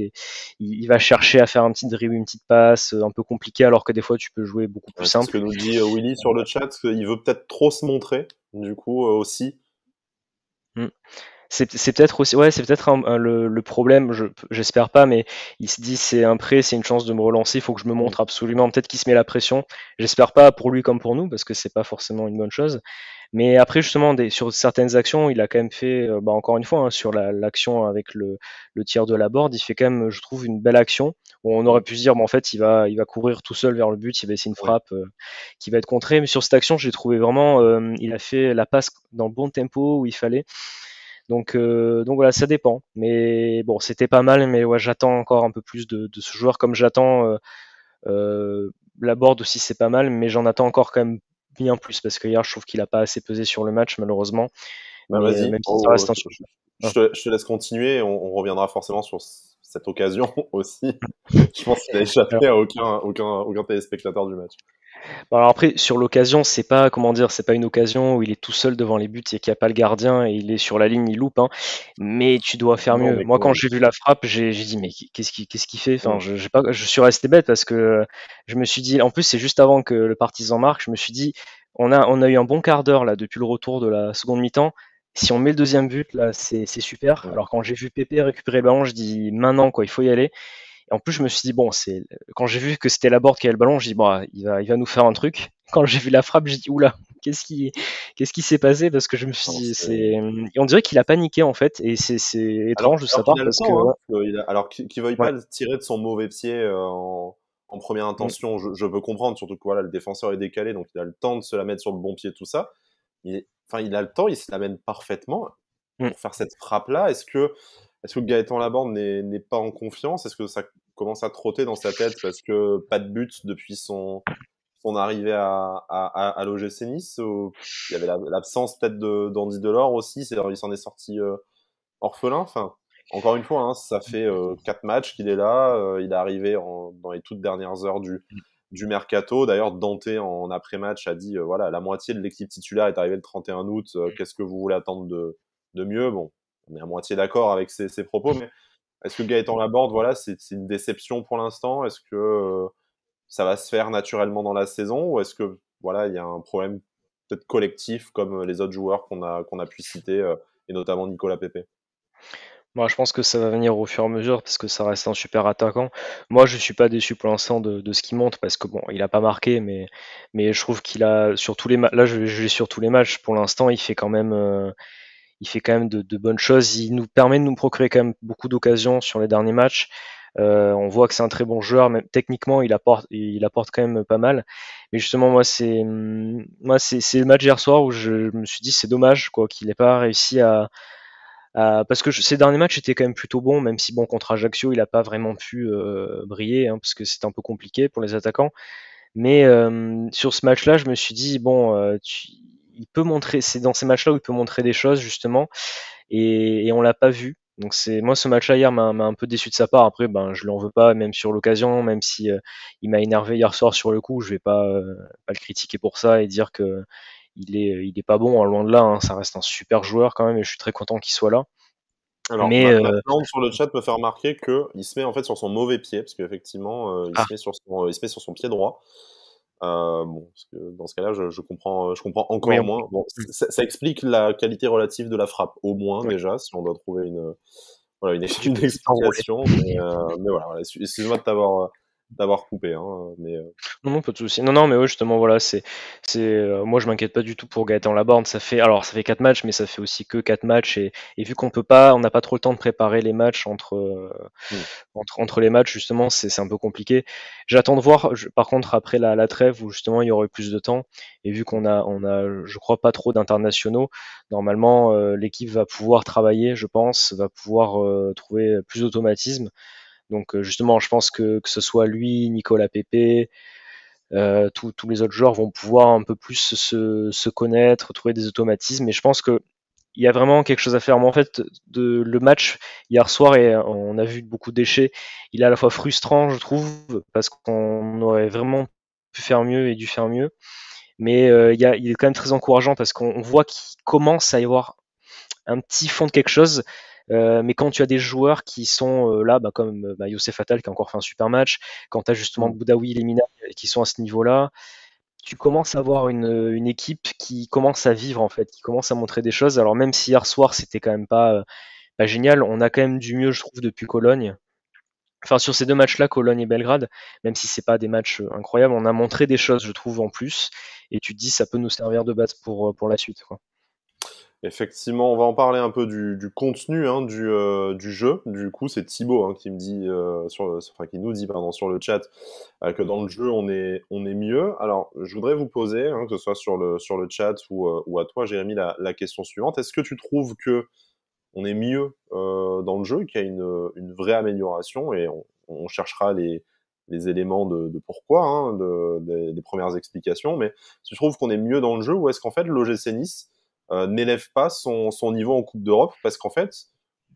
il va chercher à faire un petit dribble, une petite passe, un peu compliqué, alors que des fois, tu peux jouer beaucoup plus C'est ce que simple. nous dit Willy sur le chat, il veut peut-être trop se montrer, du coup aussi. Mm. C'est peut-être aussi, ouais, c'est peut-être le problème, j'espère pas, mais il se dit c'est un prêt, c'est une chance de me relancer, il faut que je me Mm. montre absolument. Peut-être qu'il se met la pression. J'espère pas pour lui comme pour nous, parce que c'est pas forcément une bonne chose. Mais après, justement, sur certaines actions, il a quand même fait, bah, encore une fois, hein, sur l'action avec le tir de la board, il fait quand même, je trouve, une belle action où on aurait Mm. pu se dire, bon, en fait, il va courir tout seul vers le but, il va essayer une Ouais. frappe qui va être contrée. Mais sur cette action, j'ai trouvé vraiment, il a fait la passe dans le bon tempo où il fallait. Donc voilà, ça dépend. Mais bon, c'était pas mal, mais ouais, j'attends encore un peu plus de ce joueur, comme j'attends la board aussi, c'est pas mal, mais j'en attends encore quand même bien plus parce que hier, je trouve qu'il a pas assez pesé sur le match, malheureusement. Bah Mais vas-y, même si ça reste un super. je te laisse continuer, on reviendra forcément sur cette occasion aussi. Je pense qu'il a échappé à aucun téléspectateur du match. Alors après, sur l'occasion, c'est pas, comment dire, c'est pas une occasion où il est tout seul devant les buts et qu'il n'y a pas le gardien et il est sur la ligne, il loupe, hein. Mais tu dois faire Non, mieux. mais Moi, quand quand même. j'ai vu la frappe, j'ai dit, mais qu'est-ce qu'il fait? Enfin, Mm. j'ai pas, je suis resté bête parce que je me suis dit, en plus, c'est juste avant que le Partizan marque, je me suis dit, on a eu un bon quart d'heure là depuis le retour de la seconde mi-temps. Si on met le deuxième but, là, c'est super. Mm. Alors quand j'ai vu Pépé récupérer le ballon, je dis maintenant quoi, il faut y aller. Et en plus, je me suis dit, bon, quand j'ai vu que c'était Laborde qui avait le ballon, je dis, bon, il va nous faire un truc. Quand j'ai vu la frappe, j'ai dit, oula, qu'est-ce qui s'est passé? Parce que je me suis Non, dit, on dirait qu'il a paniqué, en fait, et c'est étrange de sa Alors qu'il part a le parce que, temps, hein, ouais, alors qu'il veuille ouais, pas le tirer de son mauvais pied en première mm, intention, je veux comprendre, surtout que voilà, le défenseur est décalé, donc il a le temps de se la mettre sur le bon pied, tout ça. Enfin, il a le temps, il se l'amène parfaitement mm. pour faire cette frappe-là. Est-ce que Gaëtan Laborde n'est pas en confiance? Est-ce que ça commence à trotter dans sa tête parce que pas de but depuis son arrivée à l'OGC Nice? Il y avait l'absence peut-être d'Andy Delors aussi, il s'en est sorti orphelin. Enfin, encore une fois, hein, ça fait 4 matchs qu'il est là. Il est arrivé dans les toutes dernières heures du mercato. D'ailleurs, Dante, en après-match, a dit voilà, la moitié de l'équipe titulaire est arrivée le 31 août. Qu'est-ce que vous voulez attendre de mieux? Bon, on est à moitié d'accord avec ses propos, mais est-ce que Gaëtan Laborde, voilà, c'est une déception pour l'instant? Est-ce que ça va se faire naturellement dans la saison? Ou est-ce que voilà, il y a un problème peut-être collectif comme les autres joueurs qu'on a pu citer, et notamment Nicolas Pepe? Moi, je pense que ça va venir au fur et à mesure parce que ça reste un super attaquant. Moi, je suis pas déçu pour l'instant de ce qu'il montre parce que bon, il a pas marqué, mais je trouve qu'il a sur tous les matchs. Là, je vais sur tous les matchs. Pour l'instant, il fait quand même de bonnes choses. Il nous permet de nous procurer quand même beaucoup d'occasions sur les derniers matchs. On voit que c'est un très bon joueur, même techniquement, il apporte quand même pas mal. Mais justement, moi, c'est le match hier soir où je me suis dit c'est dommage quoi qu'il n'ait pas réussi parce que ces derniers matchs étaient quand même plutôt bons, même si bon contre Ajaccio, il n'a pas vraiment pu briller hein, parce que c'était un peu compliqué pour les attaquants. Mais sur ce match-là, je me suis dit bon, il peut montrer, c'est dans ces matchs-là où il peut montrer des choses justement, et on l'a pas vu. Donc c'est moi ce match-là hier m'a un peu déçu de sa part. Après ben je l'en veux pas, même sur l'occasion, même si il m'a énervé hier soir sur le coup, je vais pas le critiquer pour ça et dire que il est pas bon, hein, loin de là. Hein, ça reste un super joueur quand même et je suis très content qu'il soit là. Alors, Mais Matt sur le chat me fait remarquer qu'il se met en fait sur son mauvais pied, parce qu'effectivement, ah il se met sur son pied droit. Bon, parce que dans ce cas-là, je comprends oui, encore moins. Bon, mmh, ça explique la qualité relative de la frappe, au moins ouais, déjà, si on doit trouver voilà, tu une peux vite t'enrouler. explication. Mais voilà, excuse-moi de t'avoir coupé, hein, Non, non, pas de souci. Non, non, mais ouais, justement, voilà, moi, je m'inquiète pas du tout pour Gaëtan Laborde. Ça fait 4 matchs, mais ça fait aussi que 4 matchs, et vu on n'a pas trop le temps de préparer les matchs hmm. entre les matchs, justement, c'est un peu compliqué. J'attends de voir, par contre, après la trêve où justement il y aurait plus de temps, et vu qu'on a, je crois, pas trop d'internationaux, normalement, l'équipe va pouvoir travailler, je pense, va pouvoir trouver plus d'automatisme. Donc, justement, je pense que ce soit lui, Nicolas Pepe, tous les autres joueurs vont pouvoir un peu plus se connaître, trouver des automatismes. Et je pense que il y a vraiment quelque chose à faire. Mais en fait, le match hier soir, et on a vu beaucoup de déchets, il est à la fois frustrant, je trouve, parce qu'on aurait vraiment pu faire mieux et dû faire mieux. Mais il est quand même très encourageant parce qu'on voit qu'il commence à y avoir un petit fond de quelque chose. Mais quand tu as des joueurs qui sont là, comme Youssef Attal qui a encore fait un super match, quand tu as justement Boudaoui et Lemina qui sont à ce niveau-là, tu commences à avoir une équipe qui commence à vivre en fait, qui commence à montrer des choses. Alors même si hier soir c'était quand même pas génial, on a quand même du mieux je trouve depuis Cologne. Enfin sur ces deux matchs-là, Cologne et Belgrade, même si c'est pas des matchs incroyables, on a montré des choses je trouve en plus. Et tu te dis ça peut nous servir de base pour la suite, quoi. Effectivement, on va en parler un peu du contenu hein, du jeu. Du coup, c'est Thibaut hein, qui me dit qui nous dit pardon sur le chat que dans le jeu on est mieux. Alors, je voudrais vous poser, hein, que ce soit sur le chat ou à toi, Jérémy, la question suivante. Est-ce que tu trouves que on est mieux dans le jeu, qu'il y a une vraie amélioration et on cherchera les éléments de pourquoi, hein, des premières explications. Mais tu trouves qu'on est mieux dans le jeu ou est-ce qu'en fait l'OGC Nice n'élève pas son niveau en Coupe d'Europe parce qu'en fait,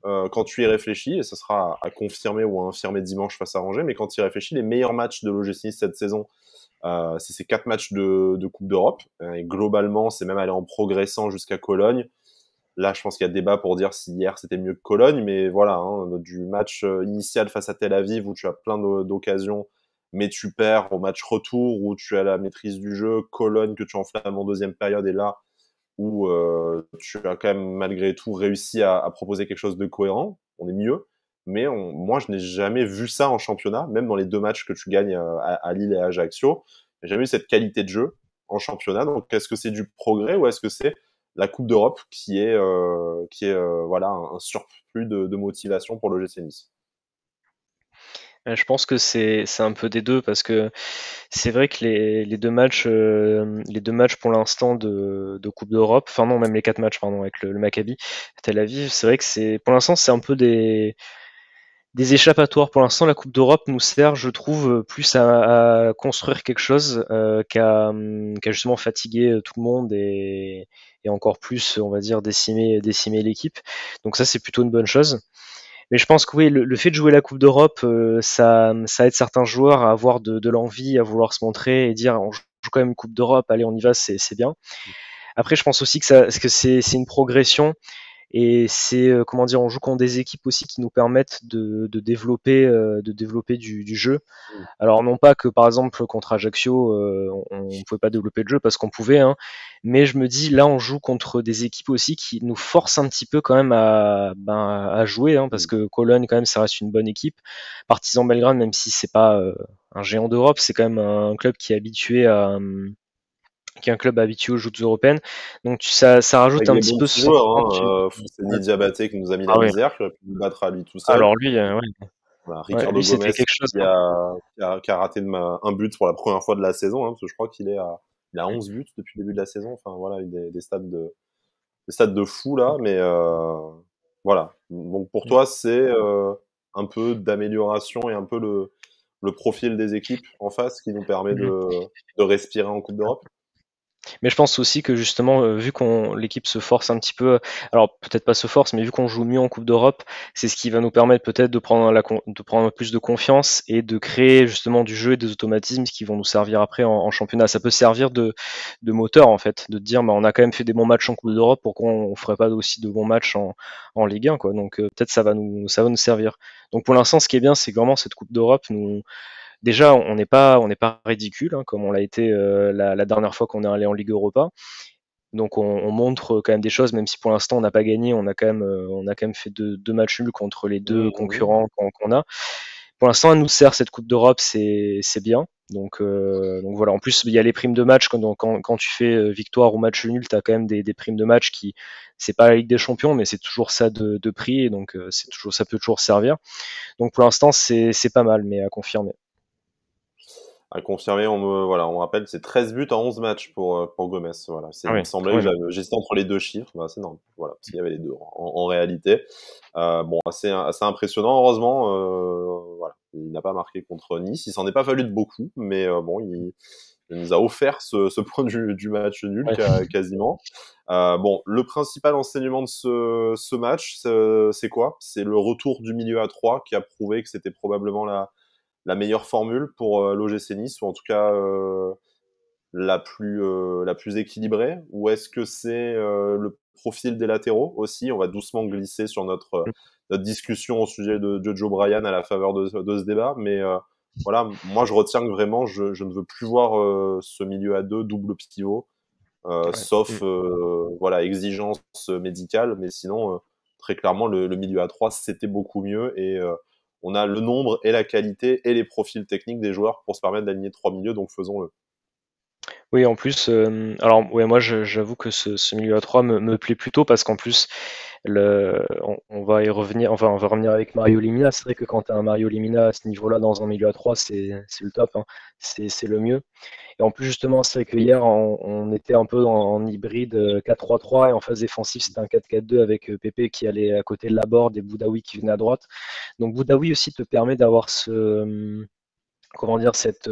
quand tu y réfléchis, et ça sera à confirmer ou à infirmer dimanche face à Angers, mais quand tu y réfléchis, les meilleurs matchs de l'OGC Nice cette saison, c'est ces 4 matchs de Coupe d'Europe. Et globalement, c'est même allé en progressant jusqu'à Cologne. Là, je pense qu'il y a débat pour dire si hier c'était mieux que Cologne, mais voilà, hein, du match initial face à Tel Aviv où tu as plein d'occasions, mais tu perds au match retour où tu as la maîtrise du jeu, Cologne que tu enflammes en deuxième période et là où tu as quand même malgré tout réussi à proposer quelque chose de cohérent, on est mieux. Mais moi, je n'ai jamais vu ça en championnat, même dans les 2 matchs que tu gagnes à Lille et à Ajaccio. J'ai jamais eu cette qualité de jeu en championnat. Donc, est-ce que c'est du progrès ou est-ce que c'est la Coupe d'Europe qui est voilà un surplus de motivation pour le GC Nice? Je pense que c'est un peu des deux parce que c'est vrai que les deux matchs pour l'instant de Coupe d'Europe, enfin non, même les 4 matchs, pardon, avec le Maccabi Tel Aviv, c'est vrai que pour l'instant, c'est un peu des échappatoires. Pour l'instant, la Coupe d'Europe nous sert, je trouve, plus à construire quelque chose qu'à justement fatiguer tout le monde et encore plus, on va dire, décimer l'équipe. Donc ça, c'est plutôt une bonne chose. Mais je pense que oui, le fait de jouer la Coupe d'Europe, ça aide certains joueurs à avoir de l'envie, à vouloir se montrer et dire on joue quand même une Coupe d'Europe, allez, on y va, c'est bien. Après, je pense aussi que c'est une progression et c'est comment dire, on joue contre des équipes aussi qui nous permettent de développer du jeu. Alors non pas que par exemple contre Ajaccio, on pouvait pas développer le jeu parce qu'on pouvait, hein, mais je me dis là on joue contre des équipes aussi qui nous forcent un petit peu quand même à jouer, hein, parce que Cologne quand même ça reste une bonne équipe. Partizan Belgrade même si c'est pas un géant d'Europe, c'est quand même un club qui est un club habitué aux joutes européennes. Donc ça rajoute Avec un des petit bons peu ce petits joueurs, sentiment hein, c'est Diabaté qui nous a mis la ah oui. misère, qui aurait pu le battre à lui tout seul. Alors lui, ouais, Voilà, ouais, Ricardo lui Gomez c'était quelque chose, qui hein. a raté un but pour la première fois de la saison, hein, parce que je crois il a 11 buts depuis le début de la saison. Enfin voilà, des stades de fou là, mais voilà. Donc pour toi, c'est un peu d'amélioration et un peu le profil des équipes en face qui nous permet Mhm. de respirer en Coupe d'Europe. Mais je pense aussi que justement, vu qu'on l'équipe se force un petit peu, alors peut-être pas se force, mais vu qu'on joue mieux en Coupe d'Europe, c'est ce qui va nous permettre peut-être de prendre plus de confiance et de créer justement du jeu et des automatismes qui vont nous servir après en championnat. Ça peut servir de moteur en fait, de te dire bah, on a quand même fait des bons matchs en Coupe d'Europe, pourquoi on ferait pas aussi de bons matchs en Ligue 1 quoi. Donc peut-être ça va nous servir. Donc pour l'instant, ce qui est bien, c'est que vraiment cette Coupe d'Europe nous déjà, on n'est pas ridicule, hein, comme on l'a été la dernière fois qu'on est allé en Ligue Europa. Donc on montre quand même des choses, même si pour l'instant on n'a pas gagné, on a quand même fait deux matchs nuls contre les deux Mmh. concurrents qu'on a. Pour l'instant, elle nous sert cette Coupe d'Europe, c'est bien. Donc voilà. En plus, il y a les primes de match quand tu fais victoire ou match nul, tu as quand même des primes de match qui c'est pas la Ligue des Champions, mais c'est toujours ça de prix, et donc ça peut toujours servir. Donc pour l'instant, c'est pas mal, mais à confirmer. À confirmer, voilà, on me rappelle, c'est 13 buts en 11 matchs pour Gomez. Voilà, Ah il oui, me semblait quand que même. j'hésitais entre les deux chiffres, bah, c'est normal, voilà, parce qu'il y avait les deux en réalité. Bon, assez impressionnant, heureusement. Voilà, il n'a pas marqué contre Nice, il s'en est pas fallu de beaucoup, mais bon, il nous a offert ce point du match nul Ouais. quasiment. Bon, le principal enseignement de ce match, c'est quoi? C'est le retour du milieu à 3 qui a prouvé que c'était probablement la meilleure formule pour l'OGC Nice, ou en tout cas la plus équilibrée, ou est-ce que c'est le profil des latéraux aussi? On va doucement glisser sur notre discussion au sujet de Joe Bryan à la faveur de ce débat, mais voilà, moi je retiens que vraiment je ne veux plus voir ce milieu à deux double pivot, sauf voilà, exigence médicale, mais sinon très clairement le milieu à 3 c'était beaucoup mieux, et on a le nombre et la qualité et les profils techniques des joueurs pour se permettre d'aligner 3 milieux, donc faisons-le. Oui, en plus, alors ouais, moi j'avoue que ce milieu à 3 me plaît plutôt parce qu'en plus, on va y revenir, enfin on va revenir avec Mario Lemina. C'est vrai que quand tu as un Mario Lemina à ce niveau-là dans un milieu à 3, c'est le top, hein. C'est le mieux. Et en plus, justement, c'est vrai que hier, on était un peu en hybride 4-3-3 et en phase défensive, c'était un 4-4-2 avec Pépé qui allait à côté de la board et Boudaoui qui venait à droite. Donc Boudaoui aussi te permet d'avoir comment dire, cette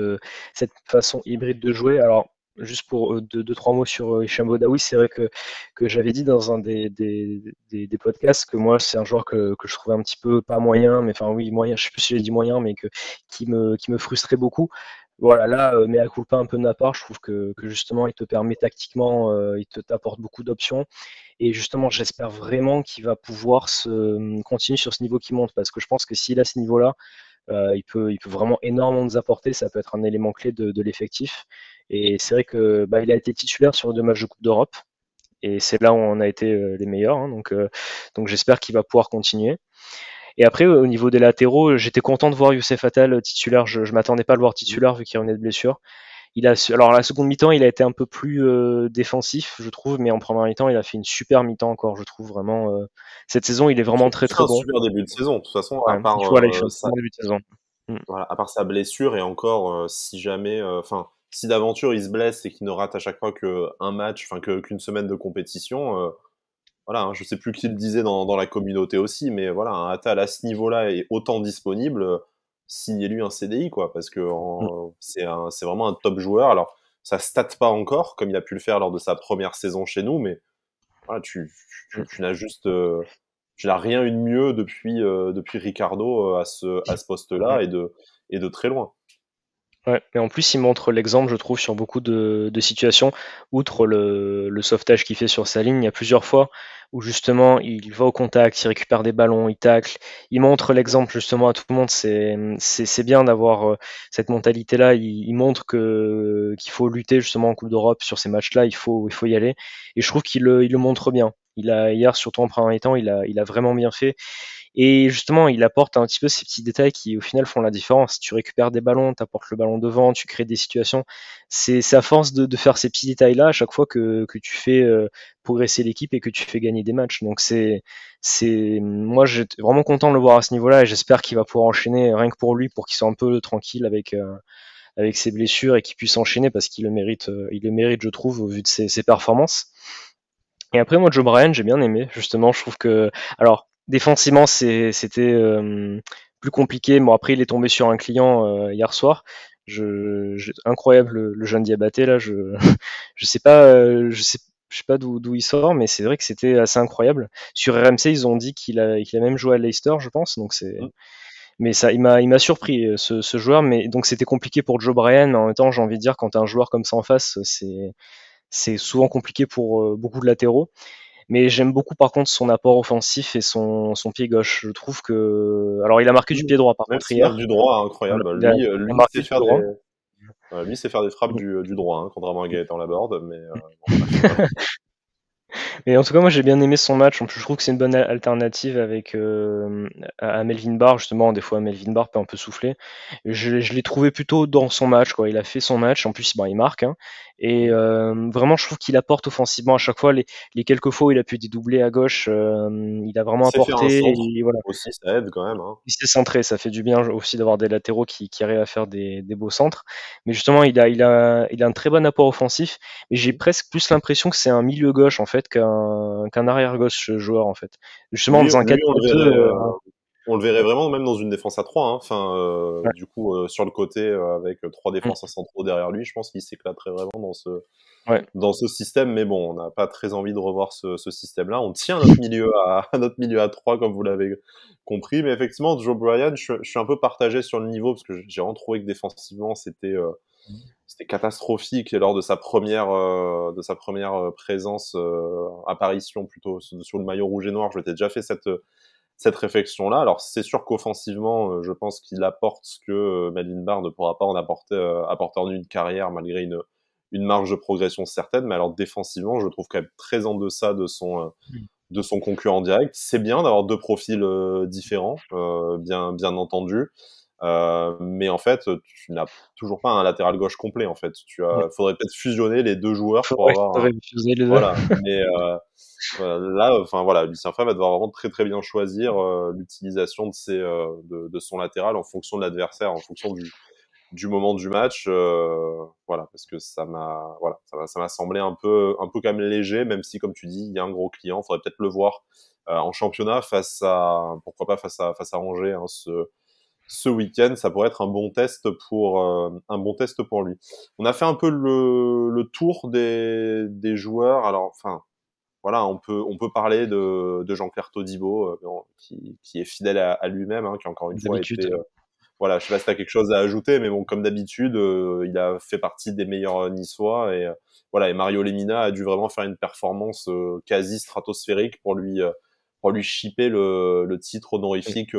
façon hybride de jouer. Alors, juste pour deux, trois mots sur Hicham Boudaoui, c'est vrai que j'avais dit dans un des podcasts que moi, c'est un joueur que je trouvais un petit peu pas moyen, mais enfin oui, moyen, je sais plus si j'ai dit moyen, mais qui me frustrait beaucoup. Voilà, là, mais à culpa un peu de ma part, je trouve que justement, il te permet tactiquement, t'apporte beaucoup d'options. Et justement, j'espère vraiment qu'il va pouvoir continuer sur ce niveau qui monte, parce que je pense que s'il a ce niveau-là, il peut vraiment énormément nous apporter. Ça peut être un élément clé de l'effectif. Et c'est vrai que bah, il a été titulaire sur 2 matchs de Coupe d'Europe. Et c'est là où on a été les meilleurs, hein. Donc j'espère qu'il va pouvoir continuer. Et après, au niveau des latéraux, j'étais content de voir Youssef Attal titulaire. Je ne m'attendais pas à le voir titulaire vu qu'il revenait de blessure. Alors, la seconde mi-temps, il a été un peu plus défensif, je trouve, mais en première mi-temps, il a fait une super mi-temps encore, je trouve vraiment. Cette saison, il est vraiment très Il fait très un bon. super début de saison, de toute façon, Ouais, voilà, il fait un très bon début de saison. Mm. voilà, à part sa blessure, et encore, si jamais, enfin, si d'aventure il se blesse et qu'il ne rate à chaque fois qu'un match, enfin qu'une semaine de compétition, voilà, hein, je sais plus qui le disait dans la communauté aussi, mais voilà, un Attal à ce niveau-là est autant disponible, signez-lui un CDI, quoi, parce que Mm. c'est vraiment un top joueur. Alors, ça statte pas encore, comme il a pu le faire lors de sa première saison chez nous, mais voilà, Mm. tu n'as juste, tu n'as rien eu de mieux depuis Ricardo à ce Mm. poste-là, et de très loin. Ouais, mais en plus, il montre l'exemple, je trouve, sur beaucoup de situations. Outre le sauvetage qu'il fait sur sa ligne, il y a plusieurs fois où justement il va au contact, il récupère des ballons, il tacle. Il montre l'exemple justement à tout le monde. C'est bien d'avoir cette mentalité-là. Il montre qu'il faut lutter justement en Coupe d'Europe sur ces matchs-là. Il faut y aller. Et je trouve qu'il le montre bien. Hier, surtout en premier temps, il a vraiment bien fait. Et justement, il apporte un petit peu ces petits détails qui, au final, font la différence. Tu récupères des ballons, tu apportes le ballon devant, tu crées des situations. C'est à force de faire ces petits détails-là à chaque fois que tu fais progresser l'équipe et que tu fais gagner des matchs. Donc, moi, j'étais vraiment content de le voir à ce niveau-là et j'espère qu'il va pouvoir enchaîner rien que pour lui, pour qu'il soit un peu tranquille avec ses blessures et qu'il puisse enchaîner parce qu'il le mérite, je trouve, au vu de ses performances. Et après, moi, Joe Bryan, j'ai bien aimé. Justement, je trouve que, alors, défensivement, c'était plus compliqué. Bon, après, il est tombé sur un client hier soir. Incroyable le jeune Diabaté là. Je sais pas, je sais pas d'où il sort, mais c'est vrai que c'était assez incroyable. Sur RMC, ils ont dit qu'il a même joué à Leicester, je pense. Donc Mm. mais ça, il m'a surpris ce joueur. Mais donc c'était compliqué pour Joe Bryan. Mais en même temps, j'ai envie de dire, quand t'as un joueur comme ça en face, c'est souvent compliqué pour beaucoup de latéraux. Mais j'aime beaucoup par contre son apport offensif et son pied gauche. Je trouve que. Alors il a marqué du pied droit par Même contre s'il marque hier. du droit, Voilà, incroyable. il a, Lui, il a lui marqué sait du pied faire droit. lui sait faire des frappes Mm. du droit, hein, contrairement à Mm. Gaëtan Laborde, mais bon, bref, voilà. Mais en tout cas, moi j'ai bien aimé son match. En plus, je trouve que c'est une bonne alternative avec à Melvin Barr. Justement, des fois, Melvin Barr peut un peu souffler. Je l'ai trouvé plutôt dans son match, quoi. Il a fait son match. En plus, ben, il marque, hein. Et vraiment, je trouve qu'il apporte offensivement à chaque fois. Les quelques fois où il a pu dédoubler à gauche, il a Il vraiment sait faire un apporté. centre Et voilà. aussi, ça aide quand même, hein. Il s'est centré, ça fait du bien aussi d'avoir des latéraux qui arrivent à faire des beaux centres. Mais justement, il a un très bon apport offensif. Mais j'ai presque plus l'impression que c'est un milieu gauche en fait qu'un arrière gauche joueur en fait. Justement, Lui, dans un lui, 4-4-2, on le verrait vraiment même dans une défense à 3, hein. Enfin, ouais, du coup, sur le côté, avec trois mm, défenseurs centraux derrière lui, je pense qu'il s'éclaterait vraiment dans ce Ouais. dans ce système, mais bon, on n'a pas très envie de revoir ce système-là. On tient notre milieu à notre milieu à 3, comme vous l'avez compris, mais effectivement, Joe Bryan, je suis un peu partagé sur le niveau parce que j'ai vraiment trouvé que défensivement, c'était catastrophique lors de sa première présence, apparition plutôt sur le maillot rouge et noir. Je m'étais déjà fait cette réflexion-là. Alors c'est sûr qu'offensivement, je pense qu'il apporte ce que Melvin Barr ne pourra pas en apporter en une carrière malgré une marge de progression certaine. Mais alors défensivement, je le trouve quand même très en deçà de son concurrent direct. C'est bien d'avoir deux profils différents, bien entendu. Mais en fait, tu n'as toujours pas un latéral gauche complet. En fait, faudrait peut-être fusionner les deux joueurs pour avoir Faudrait les deux. voilà. Mais là, enfin voilà, Lucien Favre va devoir vraiment très très bien choisir l'utilisation de son latéral en fonction de l'adversaire, en fonction du moment du match, voilà, parce que ça m'a semblé un peu quand même léger, même si comme tu dis, il y a un gros client, faudrait peut-être le voir en championnat pourquoi pas face à Angers, hein, ce week-end, ça pourrait être un bon test pour lui. On a fait un peu le tour des joueurs. Alors, enfin, voilà, on peut parler de Jean-Claire Todibo, qui est fidèle à lui-même, hein, qui encore une fois été, voilà, je sais pas si t'as quelque chose à ajouter, mais bon, comme d'habitude, il a fait partie des meilleurs Niçois et voilà, et Mario Lemina a dû vraiment faire une performance quasi stratosphérique pour lui chipper le titre honorifique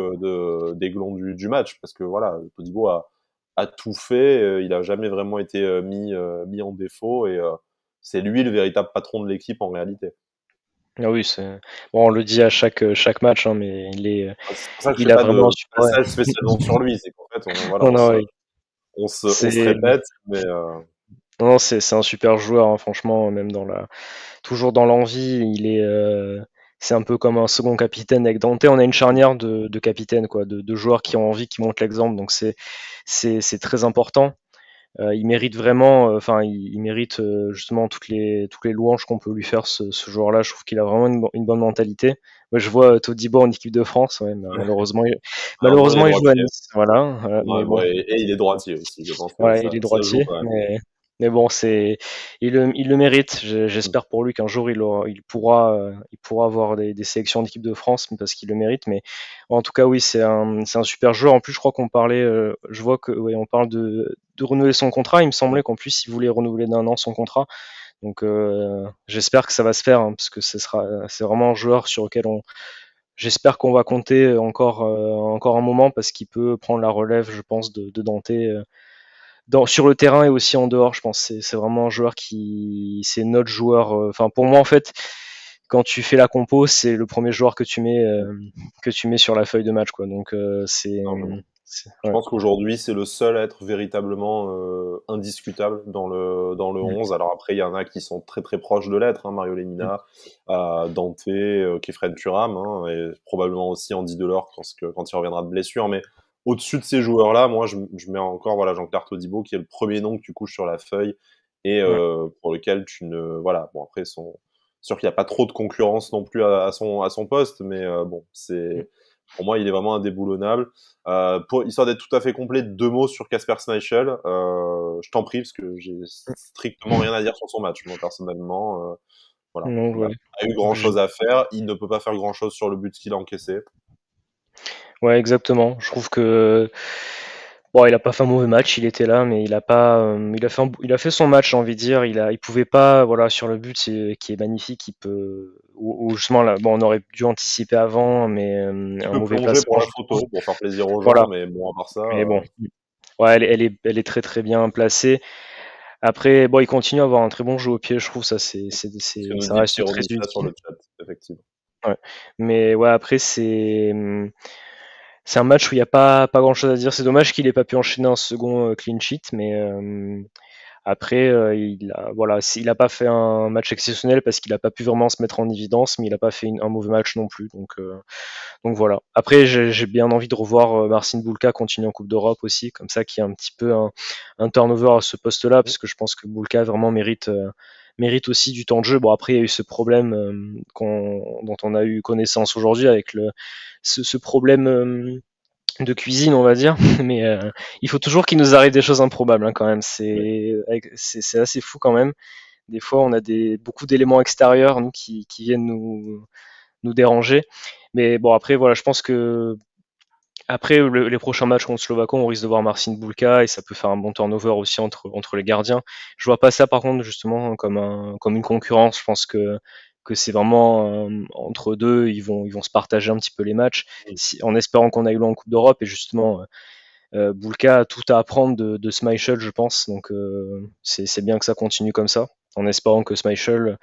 d'aiglon du match, parce que voilà, Todibo a tout fait, il a jamais vraiment été mis en défaut et c'est lui le véritable patron de l'équipe en réalité. Ah oui, bon, on le dit à chaque match, hein, mais C'est pour ça que je il fais a pas vraiment de super. Ouais. passage spécialement sur lui, c'est qu'en fait, Non, non, oui. on se C'est répète, mais non, c'est un super joueur, hein, franchement, même toujours dans l'envie, c'est un peu comme un second capitaine avec Dante. On a une charnière de capitaine, quoi, de joueurs qui ont envie, qui montrent l'exemple, donc c'est très important. Il mérite vraiment, enfin, il mérite justement toutes les louanges qu'on peut lui faire, ce joueur-là. Je trouve qu'il a vraiment une bonne mentalité. Moi, je vois Todibo en équipe de France, ouais, malheureusement, malheureusement, il est il joue à droitier. Nice, voilà, Ouais, mais bon. et il est droitier aussi, je pense que Voilà, ça il est joue droitier, quand même. mais bon, il le mérite. J'espère pour lui qu'un jour il pourra avoir des sélections d'équipe de France parce qu'il le mérite. Mais en tout cas, oui, c'est un super joueur. En plus, je crois qu'on parlait, je vois que, ouais, on parle de renouveler son contrat. Il me semblait qu'en plus, il voulait renouveler d'1 an son contrat. Donc, j'espère que ça va se faire, hein, parce que c'est vraiment un joueur sur lequel j'espère qu'on va compter encore un moment parce qu'il peut prendre la relève, je pense, de Dante. Sur le terrain et aussi en dehors, je pense. C'est vraiment un joueur c'est notre joueur. Enfin, pour moi, en fait, quand tu fais la compo, c'est le premier joueur que tu mets sur la feuille de match, quoi. Donc, Non, mais bon. Je ouais. pense qu'aujourd'hui, c'est le seul à être véritablement indiscutable dans le 11. Alors après, il y en a qui sont très très proches de l'être, hein, Mario Lemina, Dante, Kefren Turam, hein, et probablement aussi Andy Delors quand il reviendra de blessure. Mais au-dessus de ces joueurs-là, moi, je mets encore voilà, Jean-Claire Todibo, qui est le premier nom que tu couches sur la feuille et Ouais. pour lequel tu ne... Voilà, bon après, sûr qu'il n'y a pas trop de concurrence non plus à son poste, mais bon, pour moi, il est vraiment indéboulonnable. Histoire d'être tout à fait complet, 2 mots sur Kasper Schmeichel. Je t'en prie, parce que j'ai strictement rien à dire sur son match, moi, personnellement. Voilà. Donc, Il n'a ouais. pas eu grand-chose à faire. Il ne peut pas faire grand-chose sur le but qu'il a encaissé. Ouais, exactement. Je trouve que bon, il a pas fait un mauvais match, il était là, mais il a pas, il a fait son match, j'ai envie de dire. Il pouvait pas, voilà, sur le but qui est magnifique, il peut, ou justement là, bon, on aurait dû anticiper avant, mais Il un peut mauvais plonger pour placement, la je trouve. photo, pour faire plaisir aux Voilà. gens, mais bon, à part ça, Mais bon, ouais, elle est très très bien placée. Après, bon, il continue à avoir un très bon jeu au pied, je trouve. Ça, ce que nous ça dit reste Pierrot très Micha sur utile. le chat, effectivement. Ouais. Mais ouais, après, c'est un match où il n'y a pas grand-chose à dire. C'est dommage qu'il ait pas pu enchaîner un second clean sheet, mais après, voilà, il a pas fait un match exceptionnel parce qu'il a pas pu vraiment se mettre en évidence, mais il a pas fait un mauvais match non plus. Donc voilà. Après, j'ai bien envie de revoir Marcin Bulka continuer en Coupe d'Europe aussi, comme ça, qu'il y a un petit peu un turnover à ce poste-là, parce que je pense que Bulka vraiment mérite aussi du temps de jeu. Bon, après, il y a eu ce problème dont on a eu connaissance aujourd'hui avec ce problème de cuisine, on va dire. Mais il faut toujours qu'il nous arrive des choses improbables, hein, quand même. C'est assez fou quand même. Des fois, on a beaucoup d'éléments extérieurs nous qui viennent nous déranger. Mais bon, après, voilà, je pense que après les prochains matchs contre Slovaquie, on risque de voir Marcin Bulka et ça peut faire un bon turnover aussi entre les gardiens. Je vois pas ça par contre justement comme une concurrence. Je pense que c'est vraiment entre deux, ils vont se partager un petit peu les matchs en espérant qu'on aille loin en Coupe d'Europe et justement Bulka a tout à apprendre de Schmeichel, je pense. Donc c'est bien que ça continue comme ça, en espérant que Schmeichel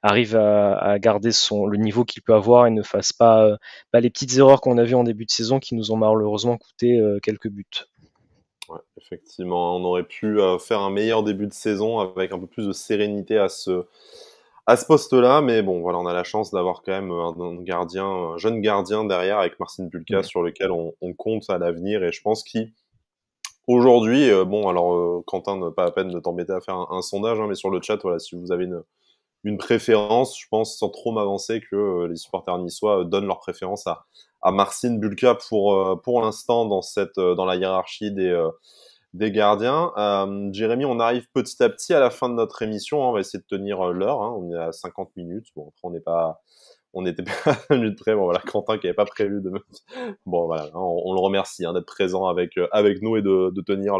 arrive à garder le niveau qu'il peut avoir et ne fasse pas les petites erreurs qu'on a vues en début de saison qui nous ont malheureusement coûté quelques buts. Ouais, effectivement, on aurait pu faire un meilleur début de saison avec un peu plus de sérénité à ce poste-là, mais bon, voilà, on a la chance d'avoir quand même un jeune gardien derrière avec Marcin Bulka sur lequel on compte à l'avenir et je pense qu'aujourd'hui, bon, alors Quentin, pas à peine de t'embêter à faire un sondage, hein, mais sur le chat, voilà, si vous avez une préférence, je pense, sans trop m'avancer, que les supporters niçois donnent leur préférence à Marcin Bulka pour l'instant dans la hiérarchie des gardiens. Jérémy, on arrive petit à petit à la fin de notre émission. Hein, on va essayer de tenir l'heure. Hein, on est à 50 minutes. Bon, après, on n'était pas à une minute près. Bon, voilà, Quentin qui n'avait pas prévu de. Bon, voilà, on le remercie d'être présent avec nous et de tenir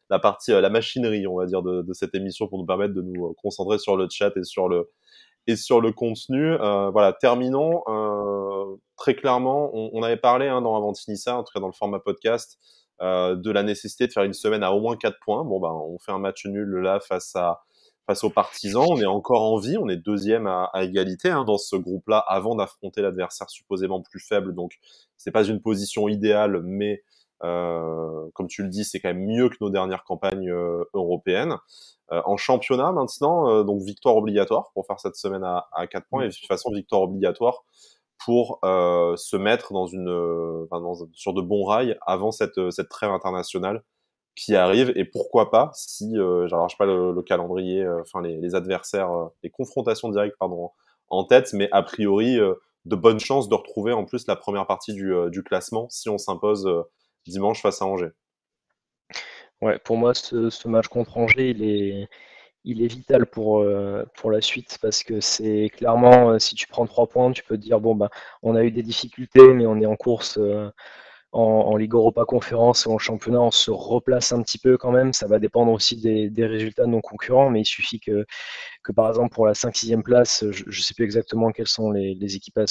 la partie, la machinerie, on va dire, de cette émission pour nous permettre de nous concentrer sur le chat et sur le contenu. Voilà, terminons. Très clairement, on avait parlé dans Avantinissa, en tout cas dans le format podcast, de la nécessité de faire une semaine à au moins 4 points. Bon, on fait un match nul là face aux Partisans. On est encore en vie, on est deuxième à égalité dans ce groupe-là avant d'affronter l'adversaire supposément plus faible. Donc, c'est pas une position idéale, mais comme tu le dis, c'est quand même mieux que nos dernières campagnes européennes. En championnat maintenant, donc victoire obligatoire pour faire cette semaine à 4 points et de toute façon victoire obligatoire pour se mettre sur de bons rails avant cette trêve internationale qui arrive et pourquoi pas si j'arrache pas le calendrier, les adversaires, les confrontations directes pardon en tête, mais a priori de bonnes chances de retrouver en plus la première partie du classement si on s'impose dimanche face à Angers. Ouais, pour moi, ce match contre Angers, il est vital pour la suite parce que c'est clairement, si tu prends 3 points, tu peux te dire, bon, bah, on a eu des difficultés, mais on est en course en Ligue Europa Conférence et en championnat, on se replace un petit peu quand même. Ça va dépendre aussi des résultats de nos concurrents, mais il suffit que par exemple, pour la 5-6e place, je ne sais plus exactement quelles sont les équipes Alors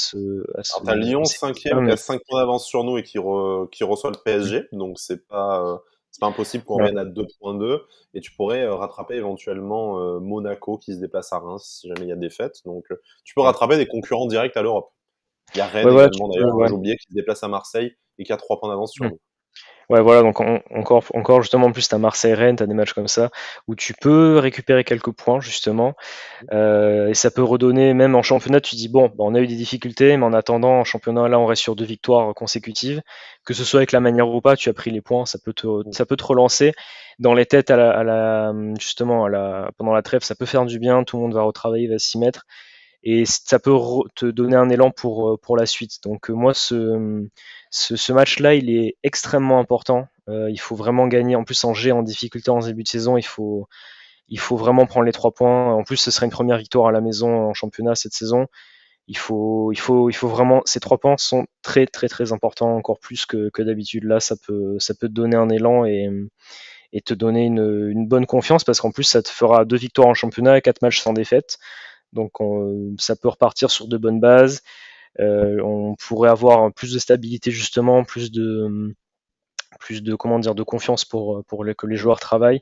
t'as Lyon dans ces cinquième positions, qui a mais 5 points d'avance sur nous et qui reçoit le PSG, donc c'est pas impossible qu'on ouais. revienne à 2,2 et tu pourrais rattraper éventuellement Monaco qui se déplace à Reims si jamais il y a des fêtes. Donc tu peux Ouais. rattraper des concurrents directs à l'Europe. Il y a Rennes Ouais, voilà, tu également peux, d'ailleurs, ouais. j'ai oublié, qui se déplace à Marseille et qui a 3 points d'avance sur Mm. nous. Ouais, voilà, donc encore justement, en plus, tu as Marseille-Rennes, tu as des matchs comme ça, où tu peux récupérer quelques points, justement, et ça peut redonner, même en championnat, tu dis, bon, bah, on a eu des difficultés, mais en attendant, en championnat, là, on reste sur 2 victoires consécutives, que ce soit avec la manière ou pas, tu as pris les points, ça peut te relancer dans les têtes justement, pendant la trêve, ça peut faire du bien, tout le monde va retravailler, va s'y mettre, et ça peut te donner un élan pour la suite. Donc moi, ce match-là, il est extrêmement important. Il faut vraiment gagner. En plus, Angers en difficulté en début de saison, il faut vraiment prendre les 3 points. En plus, ce serait une première victoire à la maison en championnat cette saison. Il faut vraiment. Ces 3 points sont très très très importants, encore plus que d'habitude. Là, ça peut te donner un élan et te donner une bonne confiance parce qu'en plus, ça te fera 2 victoires en championnat et 4 matchs sans défaite. Donc ça peut repartir sur de bonnes bases. On pourrait avoir plus de stabilité justement, plus de comment dire de confiance que les joueurs travaillent.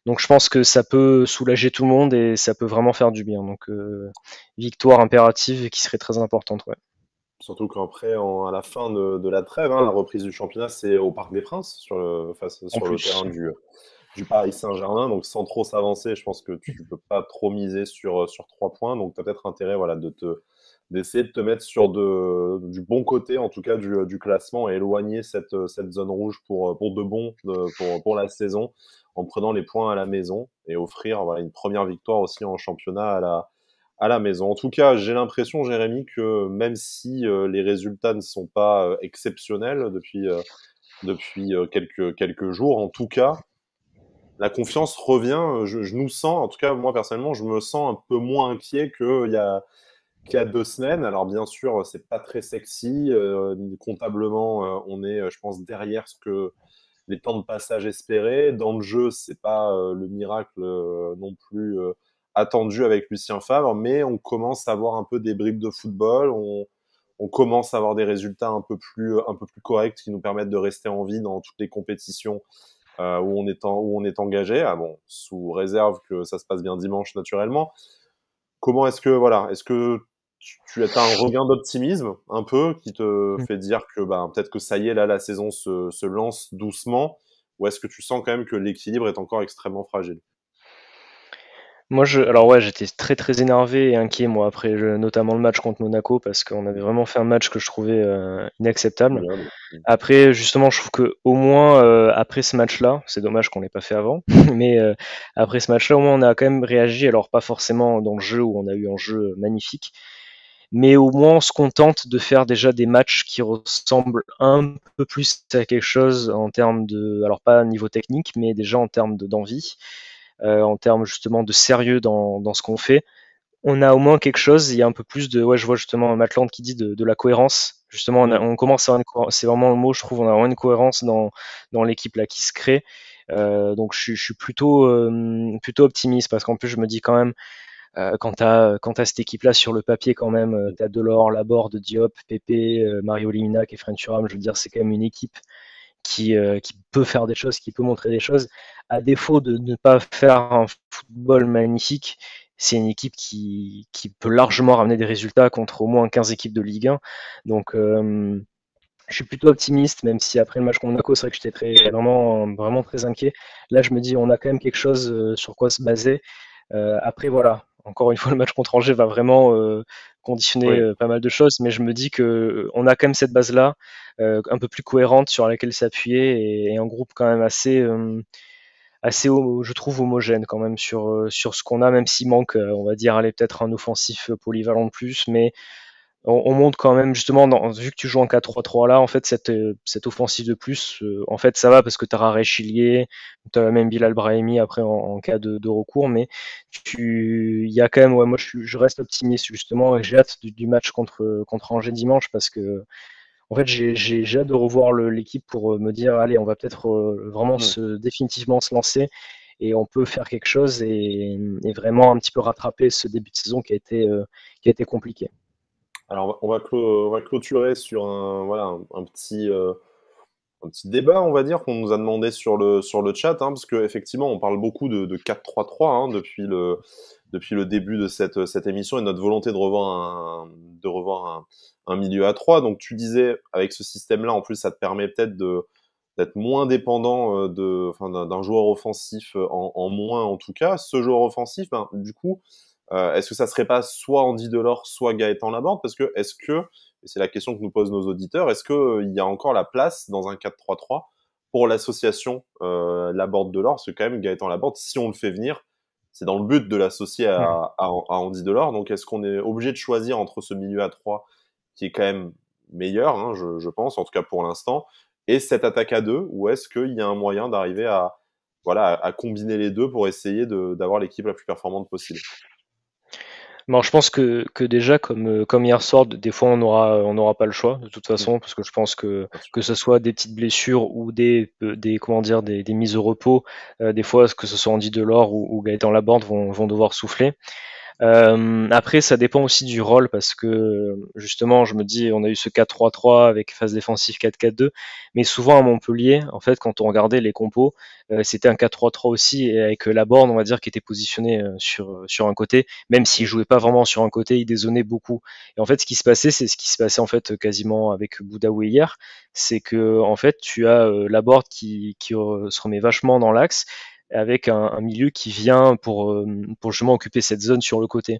Donc je pense que ça peut soulager tout le monde et ça peut vraiment faire du bien. Donc victoire impérative qui serait très importante. Ouais. Surtout qu'après, à la fin de la trêve, la reprise du championnat, c'est au Parc des Princes, En sur le plus. terrain du Paris Saint-Germain. Donc, sans trop s'avancer, je pense que tu peux pas trop miser sur 3 points. Donc, tu as peut-être intérêt voilà, d'essayer de te mettre du bon côté, en tout cas, du classement et éloigner cette zone rouge pour de bon pour la saison en prenant les points à la maison et offrir voilà, une première victoire aussi en championnat à la maison. En tout cas, j'ai l'impression, Jérémy, que même si les résultats ne sont pas exceptionnels depuis quelques jours, en tout cas, la confiance revient. Je nous sens, en tout cas moi personnellement, je me sens un peu moins inquiet qu'il y a 2 semaines. Alors bien sûr, c'est pas très sexy. Comptablement, on est, je pense, derrière ce que les temps de passage espérés. Dans le jeu, c'est pas le miracle non plus attendu avec Lucien Favre, mais on commence à avoir un peu des bribes de football. On commence à avoir des résultats un peu plus corrects qui nous permettent de rester en vie dans toutes les compétitions où on est engagé. Ah bon, sous réserve que ça se passe bien dimanche naturellement. Comment est-ce que voilà, est-ce que tu as un regain d'optimisme un peu qui te fait dire que peut-être que ça y est là la saison se lance doucement, ou est-ce que tu sens quand même que l'équilibre est encore extrêmement fragile? Moi, alors ouais, j'étais très très énervé et inquiet moi après notamment le match contre Monaco parce qu'on avait vraiment fait un match que je trouvais inacceptable. Minable. Après, justement, je trouve que au moins après ce match-là, c'est dommage qu'on l'ait pas fait avant, mais après ce match-là, au moins on a quand même réagi. Alors pas forcément dans le jeu où on a eu un jeu magnifique, mais au moins on se contente de faire déjà des matchs qui ressemblent un peu plus à quelque chose en termes de, alors pas niveau technique, mais déjà en termes d'envie, en termes justement de sérieux dans ce qu'on fait. On a au moins quelque chose, il y a un peu plus de, ouais, je vois justement Matlante qui dit de la cohérence. Justement, Mm. on commence à avoir c'est vraiment le mot, je trouve, on a vraiment une cohérence dans l'équipe là qui se crée. Donc je suis plutôt optimiste parce qu'en plus je me dis quand même, quand t'as cette équipe-là sur le papier quand même, t'as Delors, Laborde, Diop, Pépé, Mario Limina et French Thuram, je veux dire c'est quand même une équipe qui peut faire des choses, qui peut montrer des choses. À défaut de ne pas faire un football magnifique, c'est une équipe qui peut largement ramener des résultats contre au moins 15 équipes de Ligue 1. Donc je suis plutôt optimiste, même si après le match contre Monaco, c'est vrai que j'étais vraiment très inquiet. Là, je me dis, on a quand même quelque chose sur quoi se baser. Après, voilà, encore une fois, le match contre Angers va vraiment conditionner Oui. pas mal de choses, mais je me dis que on a quand même cette base-là, un peu plus cohérente sur laquelle s'appuyer et un groupe quand même assez, je trouve, homogène quand même sur ce qu'on a, même s'il manque, on va dire, aller peut-être un offensif polyvalent de plus, mais on monte quand même justement, vu que tu joues en 4-3-3 là, en fait, cette offensive de plus, en fait, ça va parce que tu as Raré Chilier, tu as même Bilal Brahimi après en cas de recours, mais il y a quand même, ouais, moi je reste optimiste justement et j'ai hâte du match contre Angers dimanche parce que en fait, j'ai hâte de revoir l'équipe pour me dire, allez, on va peut-être vraiment Mm. définitivement se lancer et on peut faire quelque chose et vraiment un petit peu rattraper ce début de saison qui a été compliqué. Alors on va clôturer sur un petit débat, on va dire, qu'on nous a demandé sur le chat, hein, parce qu'effectivement, on parle beaucoup de 4-3-3 hein, depuis le début de cette émission et notre volonté de revoir un milieu à 3. Donc tu disais, avec ce système-là, en plus, ça te permet peut-être d'être moins dépendant d'un joueur offensif en moins, en tout cas. Ce joueur offensif, du coup, est-ce que ça serait pas soit Andy Delors, soit Gaëtan Laborde? Parce que et c'est la question que nous posent nos auditeurs, est-ce que il y a encore la place dans un 4-3-3 pour l'association Laborde-Delors? Parce que quand même, Gaëtan Laborde, si on le fait venir, c'est dans le but de l'associer à Andy Delors. Donc est-ce qu'on est obligé de choisir entre ce milieu à 3 qui est quand même meilleur, hein, je pense, en tout cas pour l'instant, et cette attaque à 2, ou est-ce qu'il y a un moyen d'arriver à combiner les deux pour essayer d'avoir l'équipe la plus performante possible? Bon, je pense que déjà, comme hier soir, des fois, on n'aura pas le choix, de toute Mmh, façon, parce que je pense bien sûr. que ce soit des petites blessures ou comment dire, des mises au repos, des fois, que ce soit Andy Delors ou Gaëtan Laborde vont devoir souffler. Après, ça dépend aussi du rôle parce que justement, je me dis, on a eu ce 4-3-3 avec phase défensive 4-4-2, mais souvent à Montpellier, en fait, quand on regardait les compos, c'était un 4-3-3 aussi et avec Laborde, on va dire, qui était positionné sur un côté, même s'il jouait pas vraiment sur un côté, il dézonnait beaucoup. Et en fait, ce qui se passait, c'est ce qui se passait en fait quasiment avec Boudaoui hier, c'est que en fait, tu as Laborde qui se remet vachement dans l'axe avec un milieu qui vient pour justement occuper cette zone sur le côté.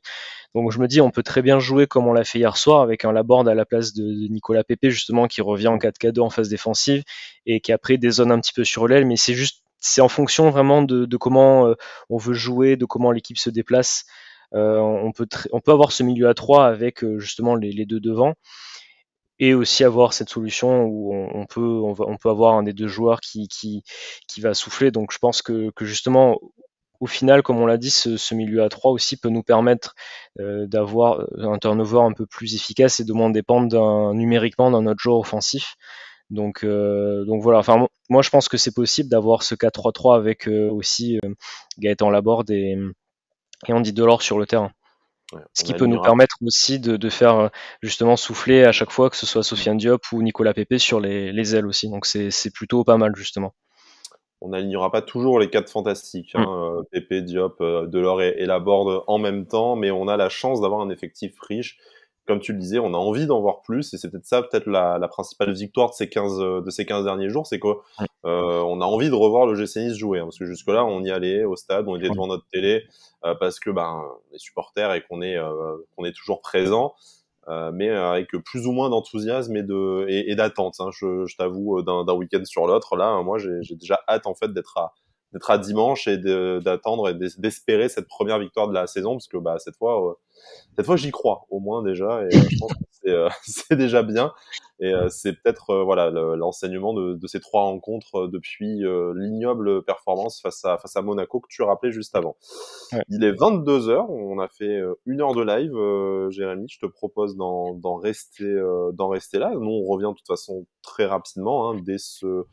Donc je me dis, on peut très bien jouer comme on l'a fait hier soir, avec un Laborde à la place de Nicolas Pepe, justement, qui revient en 4K2 en phase défensive, et qui après dézone un petit peu sur l'aile, mais c'est en fonction vraiment de comment on veut jouer, de comment l'équipe se déplace. On peut avoir ce milieu à 3 avec justement les deux devant. et aussi avoir cette solution où on peut avoir un des deux joueurs qui va souffler. Donc je pense que justement, au final, comme on l'a dit, ce milieu à 3 aussi peut nous permettre d'avoir un turnover un peu plus efficace et de moins dépendre numériquement d'un autre joueur offensif. Donc voilà, enfin, moi je pense que c'est possible d'avoir ce 4-3-3 avec aussi Gaëtan Laborde et Andy Delors sur le terrain. Ouais, Ce on qui peut nous alignera permettre aussi de faire justement souffler à chaque fois, que ce soit Sofiane Diop ou Nicolas Pepe sur les ailes aussi. Donc c'est plutôt pas mal justement. on n'alignera pas toujours les 4 fantastiques, Mm. hein, Pepe, Diop, Delors et Laborde en même temps, mais on a la chance d'avoir un effectif riche. Comme tu le disais, on a envie d'en voir plus, et c'est peut-être ça, peut-être la principale victoire de ces 15 derniers jours, c'est qu'on on a envie de revoir le GC Nice jouer, hein, parce que jusque-là, on y allait au stade, on était Mm. devant notre télé, parce que les supporters et qu'on est toujours présent. Mais avec plus ou moins d'enthousiasme et d'attente. Hein. Je t'avoue, d'un week-end sur l'autre, là, moi, j'ai déjà hâte en fait d'être à dimanche et d'attendre et d'espérer cette première victoire de la saison, parce que cette fois, j'y crois au moins déjà, et je pense que c'est déjà bien. Et c'est peut-être voilà l'enseignement de ces 3 rencontres depuis l'ignoble performance face à Monaco que tu rappelais juste avant. Ouais. Il est 22h, on a fait 1 heure de live, Jérémy. Je te propose d'en rester là. Nous, on revient de toute façon très rapidement, hein, dès ce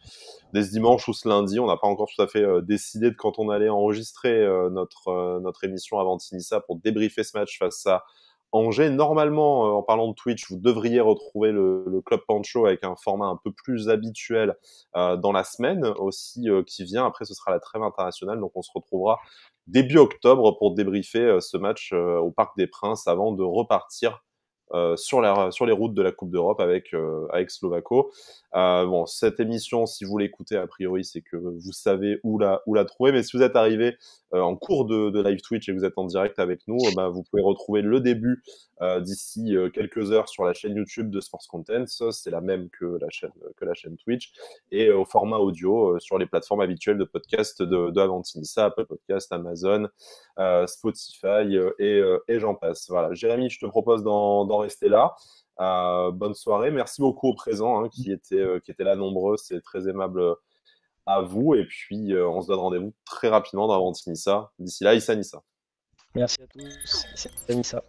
dimanche ou ce lundi. On n'a pas encore tout à fait décidé de quand on allait enregistrer notre émission avant Tinissa pour débriefer ce match face à Angers. Normalement, en parlant de Twitch, vous devriez retrouver le Club Pancho avec un format un peu plus habituel dans la semaine aussi qui vient. Après, ce sera la trêve internationale, donc on se retrouvera début octobre pour débriefer ce match au Parc des Princes avant de repartir sur les routes de la Coupe d'Europe avec Slovako. Bon, cette émission, si vous l'écoutez, a priori, c'est que vous savez où la trouver. Mais si vous êtes arrivé en cours de live Twitch et que vous êtes en direct avec nous, vous pouvez retrouver le début d'ici quelques heures sur la chaîne YouTube de Sports Contents. C'est la même que la chaîne Twitch. Et au format audio sur les plateformes habituelles de podcast de Avantinissa, Apple Podcast, Amazon, Spotify et j'en passe. Voilà. Jérémy, je te propose d'en rester là. Bonne soirée. Merci beaucoup aux présents hein, qui étaient là nombreux. C'est très aimable à vous. Et puis, on se donne rendez-vous très rapidement dans Avantinissa. D'ici là, Issa Nissa. Merci à tous. C'est Anissa.